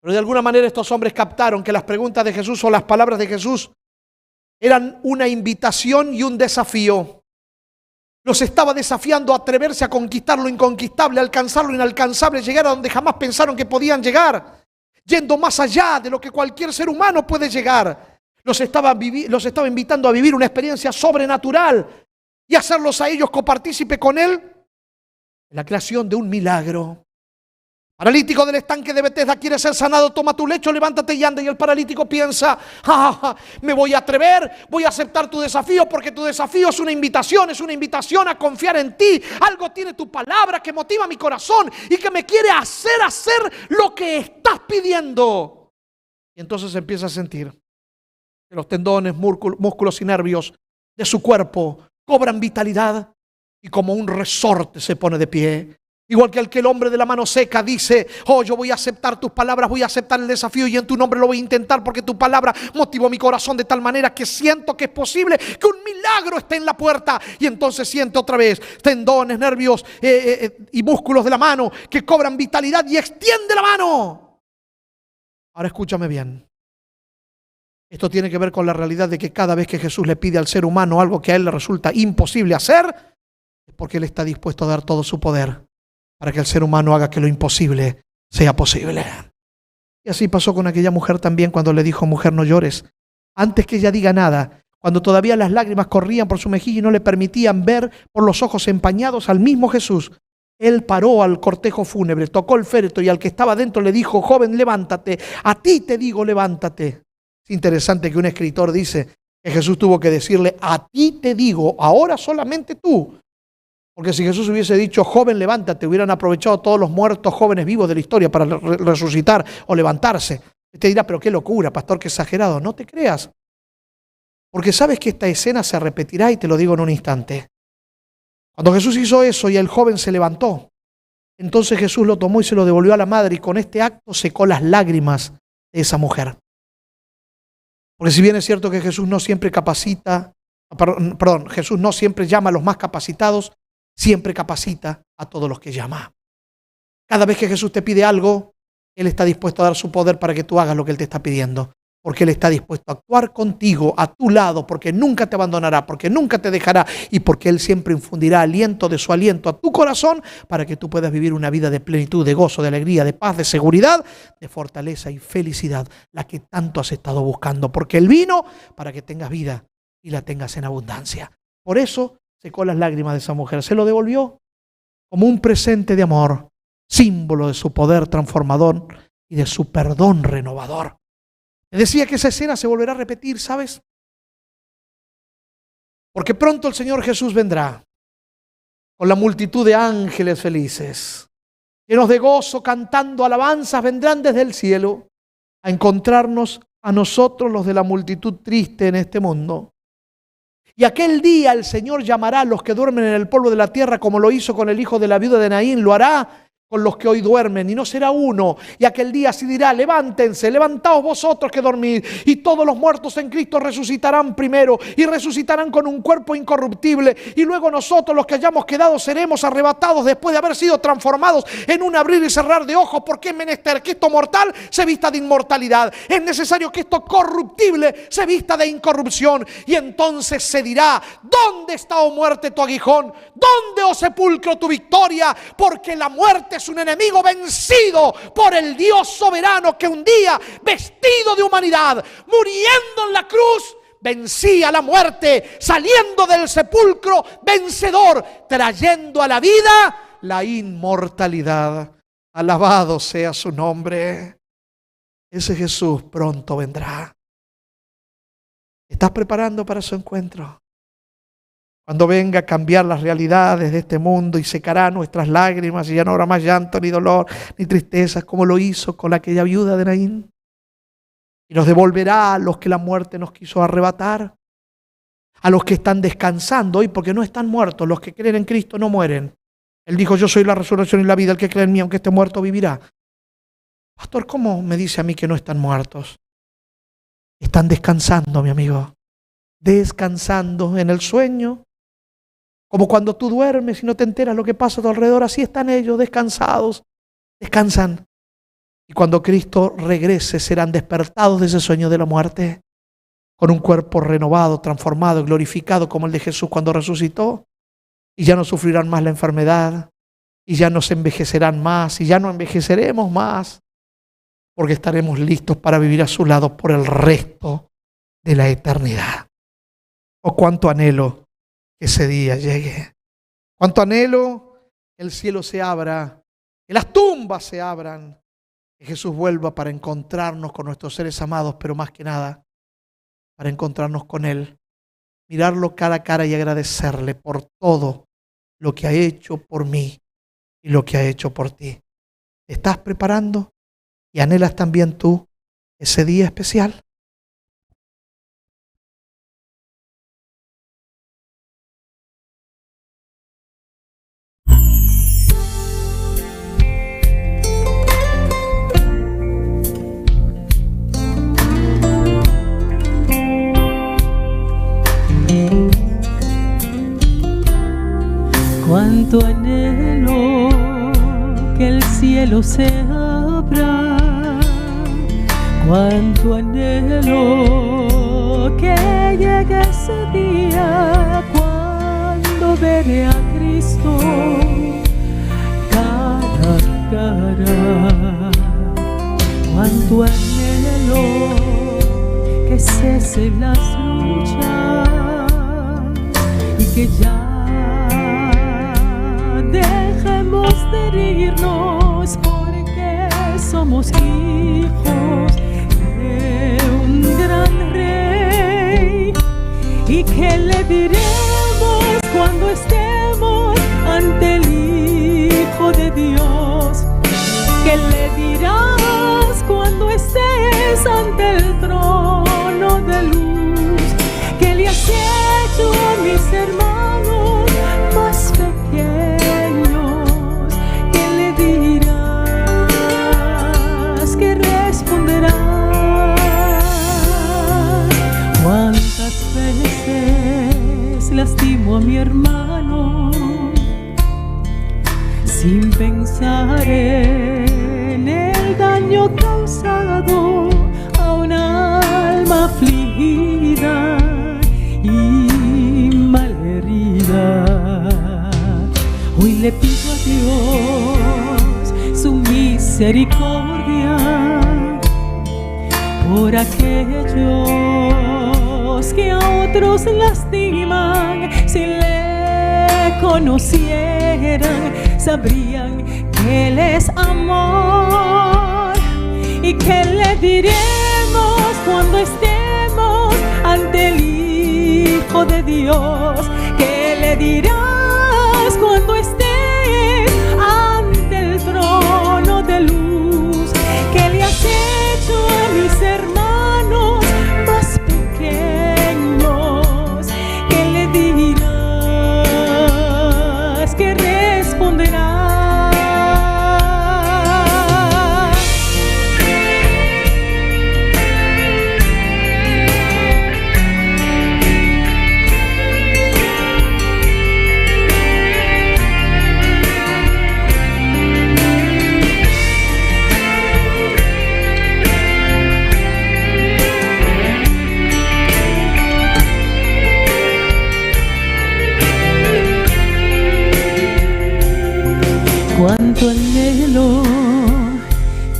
Pero de alguna manera estos hombres captaron que las preguntas de Jesús o las palabras de Jesús eran una invitación y un desafío. Los estaba desafiando a atreverse a conquistar lo inconquistable, a alcanzar lo inalcanzable, llegar a donde jamás pensaron que podían llegar, yendo más allá de lo que cualquier ser humano puede llegar. Los estaba invitando a vivir una experiencia sobrenatural y hacerlos a ellos copartícipe con Él en la creación de un milagro. Paralítico del estanque de Betesda, quiere ser sanado, toma tu lecho, levántate y anda. Y el paralítico piensa, me voy a atrever, voy a aceptar tu desafío, porque tu desafío es una invitación a confiar en ti. Algo tiene tu palabra que motiva mi corazón y que me quiere hacer lo que estás pidiendo. Y entonces empieza a sentir que los tendones, músculos y nervios de su cuerpo cobran vitalidad y como un resorte se pone de pie. Igual que el hombre de la mano seca dice, yo voy a aceptar tus palabras, voy a aceptar el desafío y en tu nombre lo voy a intentar porque tu palabra motivó mi corazón de tal manera que siento que es posible que un milagro esté en la puerta. Y entonces siente otra vez tendones, nervios y músculos de la mano que cobran vitalidad y extiende la mano. Ahora escúchame bien. Esto tiene que ver con la realidad de que cada vez que Jesús le pide al ser humano algo que a él le resulta imposible hacer, es porque él está dispuesto a dar todo su poder para que el ser humano haga que lo imposible sea posible. Y así pasó con aquella mujer también cuando le dijo, mujer, no llores. Antes que ella diga nada, cuando todavía las lágrimas corrían por su mejilla y no le permitían ver por los ojos empañados al mismo Jesús, él paró al cortejo fúnebre, tocó el féretro y al que estaba dentro le dijo, joven, levántate, a ti te digo, levántate. Es interesante que un escritor dice que Jesús tuvo que decirle, a ti te digo, ahora solamente tú. Porque si Jesús hubiese dicho, joven, levántate, hubieran aprovechado todos los muertos jóvenes vivos de la historia para resucitar o levantarse. Te dirá, pero qué locura, pastor, qué exagerado. No te creas. Porque sabes que esta escena se repetirá y te lo digo en un instante. Cuando Jesús hizo eso y el joven se levantó, entonces Jesús lo tomó y se lo devolvió a la madre y con este acto secó las lágrimas de esa mujer. Porque si bien es cierto que Jesús no siempre Jesús no siempre llama a los más capacitados, siempre capacita a todos los que llama. Cada vez que Jesús te pide algo, Él está dispuesto a dar su poder para que tú hagas lo que Él te está pidiendo. Porque Él está dispuesto a actuar contigo, a tu lado, porque nunca te abandonará, porque nunca te dejará y porque Él siempre infundirá aliento de su aliento a tu corazón para que tú puedas vivir una vida de plenitud, de gozo, de alegría, de paz, de seguridad, de fortaleza y felicidad, la que tanto has estado buscando. Porque Él vino para que tengas vida y la tengas en abundancia. Por eso secó las lágrimas de esa mujer, se lo devolvió como un presente de amor, símbolo de su poder transformador y de su perdón renovador. Me decía que esa escena se volverá a repetir, ¿sabes? Porque pronto el Señor Jesús vendrá con la multitud de ángeles felices, llenos de gozo, cantando alabanzas, vendrán desde el cielo a encontrarnos a nosotros, los de la multitud triste en este mundo. Y aquel día el Señor llamará a los que duermen en el polvo de la tierra, como lo hizo con el hijo de la viuda de Naín, lo hará con los que hoy duermen, y no será uno. Y aquel día así dirá, levántense, levantaos vosotros que dormid, y todos los muertos en Cristo resucitarán primero, y resucitarán con un cuerpo incorruptible, y luego nosotros los que hayamos quedado seremos arrebatados después de haber sido transformados en un abrir y cerrar de ojos, porque es menester que esto mortal se vista de inmortalidad, es necesario que esto corruptible se vista de incorrupción, y entonces se dirá, ¿dónde está, oh muerte, tu aguijón? ¿Dónde, oh sepulcro, tu victoria? Porque la muerte es un enemigo vencido por el Dios soberano que un día, vestido de humanidad, muriendo en la cruz, vencía la muerte, saliendo del sepulcro vencedor, trayendo a la vida la inmortalidad. Alabado sea su nombre. Ese Jesús pronto vendrá. ¿Estás preparando para su encuentro? Cuando venga a cambiar las realidades de este mundo y secará nuestras lágrimas y ya no habrá más llanto, ni dolor, ni tristezas, como lo hizo con aquella viuda de Naín. Y nos devolverá a los que la muerte nos quiso arrebatar, a los que están descansando hoy porque no están muertos. Los que creen en Cristo no mueren. Él dijo, yo soy la resurrección y la vida, el que cree en mí, aunque esté muerto, vivirá. Pastor, ¿cómo me dice a mí que no están muertos? Están descansando, mi amigo. Descansando en el sueño. Como cuando tú duermes y no te enteras lo que pasa a tu alrededor, así están ellos descansados. Descansan. Y cuando Cristo regrese, serán despertados de ese sueño de la muerte con un cuerpo renovado, transformado, glorificado como el de Jesús cuando resucitó. Y ya no sufrirán más la enfermedad, y ya no se envejecerán más, y ya no envejeceremos más, porque estaremos listos para vivir a su lado por el resto de la eternidad. Oh, cuánto anhelo que ese día llegue. Cuánto anhelo que el cielo se abra, que las tumbas se abran, que Jesús vuelva para encontrarnos con nuestros seres amados, pero más que nada, para encontrarnos con Él, mirarlo cara a cara y agradecerle por todo lo que ha hecho por mí y lo que ha hecho por ti. ¿Te estás preparando y anhelas también tú ese día especial? Cuánto anhelo que el cielo se abra, cuánto anhelo que llegue ese día cuando veré a Cristo cara a cara. Cuánto anhelo que cesen las luchas y que ya dejemos de herirnos, porque somos hijos de un gran rey. ¿Y qué le diremos cuando estemos ante el Hijo de Dios? ¿Qué le dirás cuando estés ante el trono de luz? ¿Qué le has hecho a mis hermanos más pequeños? ¿Cuántas veces lastimo a mi hermano sin pensar en el daño causado a un alma afligida y malherida? Hoy le pido a Dios su misericordia por aquellos que a otros lastiman. Si le conocieran, sabrían que Él es amor. ¿Y qué le diremos cuando estemos ante el Hijo de Dios? ¿Qué le dirás cuando estés ante el trono de luz? ¿Qué le has hecho a mis hermanos más pequeños? ¿Qué le dirás? ¿Qué responderás? Cuánto anhelo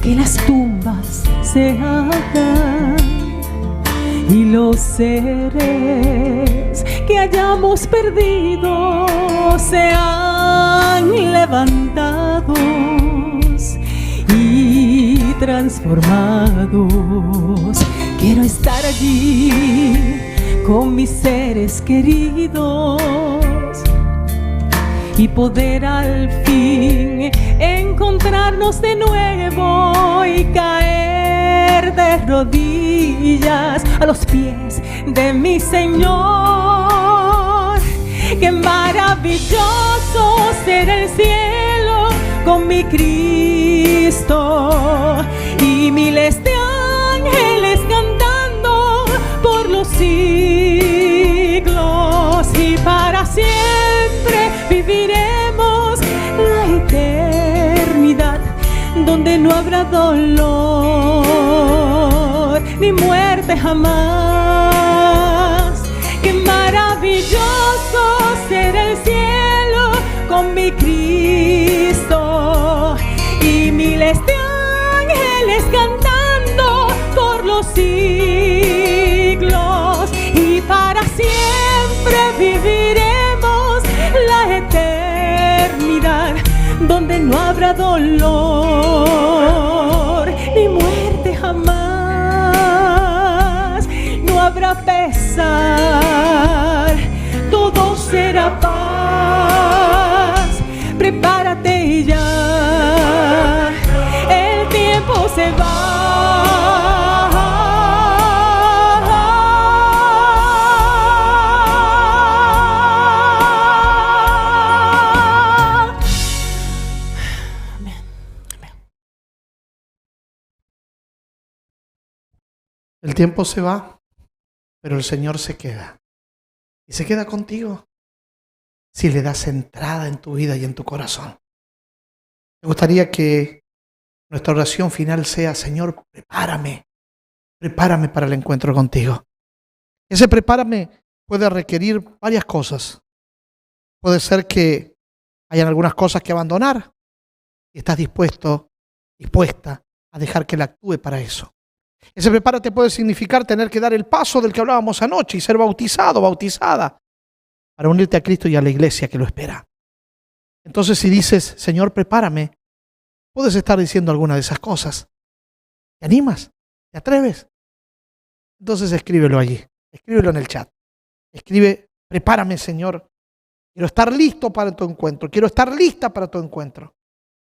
que las tumbas se abran y los seres que hayamos perdido sean levantados y transformados. Quiero estar allí con mis seres queridos y poder al fin encontrarnos de nuevo y caer de rodillas a los pies de mi Señor. Qué maravilloso será el cielo con mi Cristo y miles de ángeles cantando por los siglos, y para siempre viviremos la eternidad donde no no habrá dolor ni muerte jamás. Qué maravilloso será el cielo con mi Cristo y miles de ángeles cantando por los siglos, y para siempre viviremos la eternidad donde no habrá dolor ni muerte jamás, no habrá pesar, todo será paz. Prepárate ya, el tiempo se va. El tiempo se va, pero el Señor se queda. Y se queda contigo si le das entrada en tu vida y en tu corazón. Me gustaría que nuestra oración final sea: Señor, prepárame para el encuentro contigo. Ese prepárame puede requerir varias cosas. Puede ser que hayan algunas cosas que abandonar y estás dispuesta a dejar que Él actúe para eso. Ese prepárate puede significar tener que dar el paso del que hablábamos anoche y ser bautizado, bautizada, para unirte a Cristo y a la iglesia que lo espera. Entonces, si dices, Señor, prepárame, puedes estar diciendo alguna de esas cosas. ¿Te animas? ¿Te atreves? Entonces escríbelo allí, escríbelo en el chat. Escribe: prepárame, Señor. Quiero estar listo para tu encuentro, quiero estar lista para tu encuentro.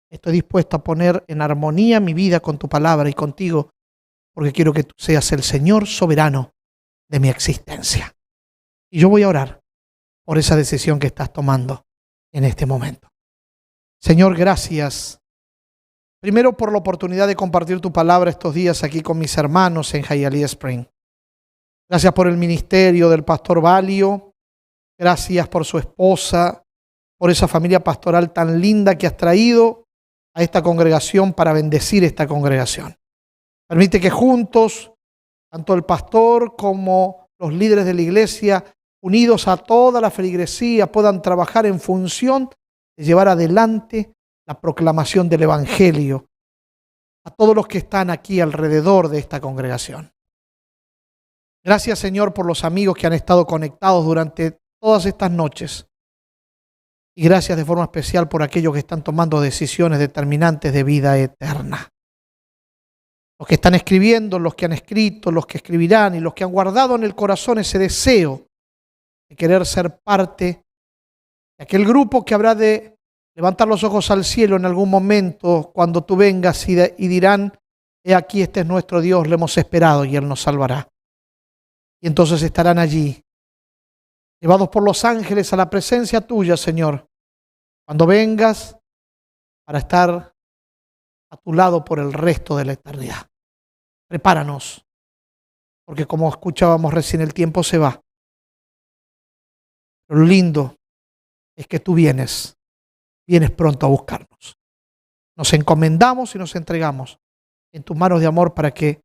Estoy dispuesto a poner en armonía mi vida con tu palabra y contigo, porque quiero que tú seas el Señor soberano de mi existencia. Y yo voy a orar por esa decisión que estás tomando en este momento. Señor, gracias. Primero, por la oportunidad de compartir tu palabra estos días aquí con mis hermanos en Hialeah Spring. Gracias por el ministerio del pastor Valio. Gracias por su esposa, por esa familia pastoral tan linda que has traído a esta congregación para bendecir esta congregación. Permite que juntos, tanto el pastor como los líderes de la iglesia, unidos a toda la feligresía, puedan trabajar en función de llevar adelante la proclamación del Evangelio a todos los que están aquí alrededor de esta congregación. Gracias, Señor, por los amigos que han estado conectados durante todas estas noches. Y gracias de forma especial por aquellos que están tomando decisiones determinantes de vida eterna. Los que están escribiendo, los que han escrito, los que escribirán y los que han guardado en el corazón ese deseo de querer ser parte de aquel grupo que habrá de levantar los ojos al cielo en algún momento cuando tú vengas y dirán: he aquí, este es nuestro Dios, le hemos esperado y Él nos salvará. Y entonces estarán allí, llevados por los ángeles a la presencia tuya, Señor, cuando vengas para estar a tu lado por el resto de la eternidad. Prepáranos, porque como escuchábamos recién, el tiempo se va. Pero lo lindo es que tú vienes pronto a buscarnos. Nos encomendamos y nos entregamos en tus manos de amor para que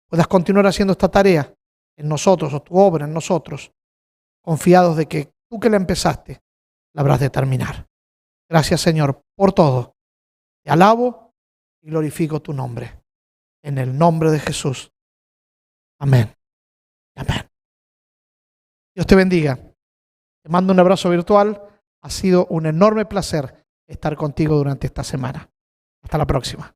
puedas continuar haciendo esta tarea en nosotros, o tu obra en nosotros, confiados de que tú que la empezaste, la habrás de terminar. Gracias, Señor, por todo. Te alabo y glorifico tu nombre. En el nombre de Jesús. Amén. Amén. Dios te bendiga. Te mando un abrazo virtual. Ha sido un enorme placer estar contigo durante esta semana. Hasta la próxima.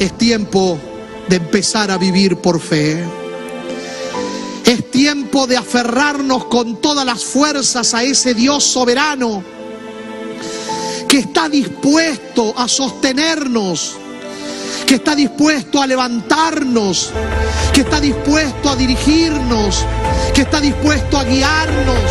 Es tiempo de empezar a vivir por fe. Es tiempo de aferrarnos con todas las fuerzas a ese Dios soberano que está dispuesto a sostenernos, que está dispuesto a levantarnos, que está dispuesto a dirigirnos, que está dispuesto a guiarnos,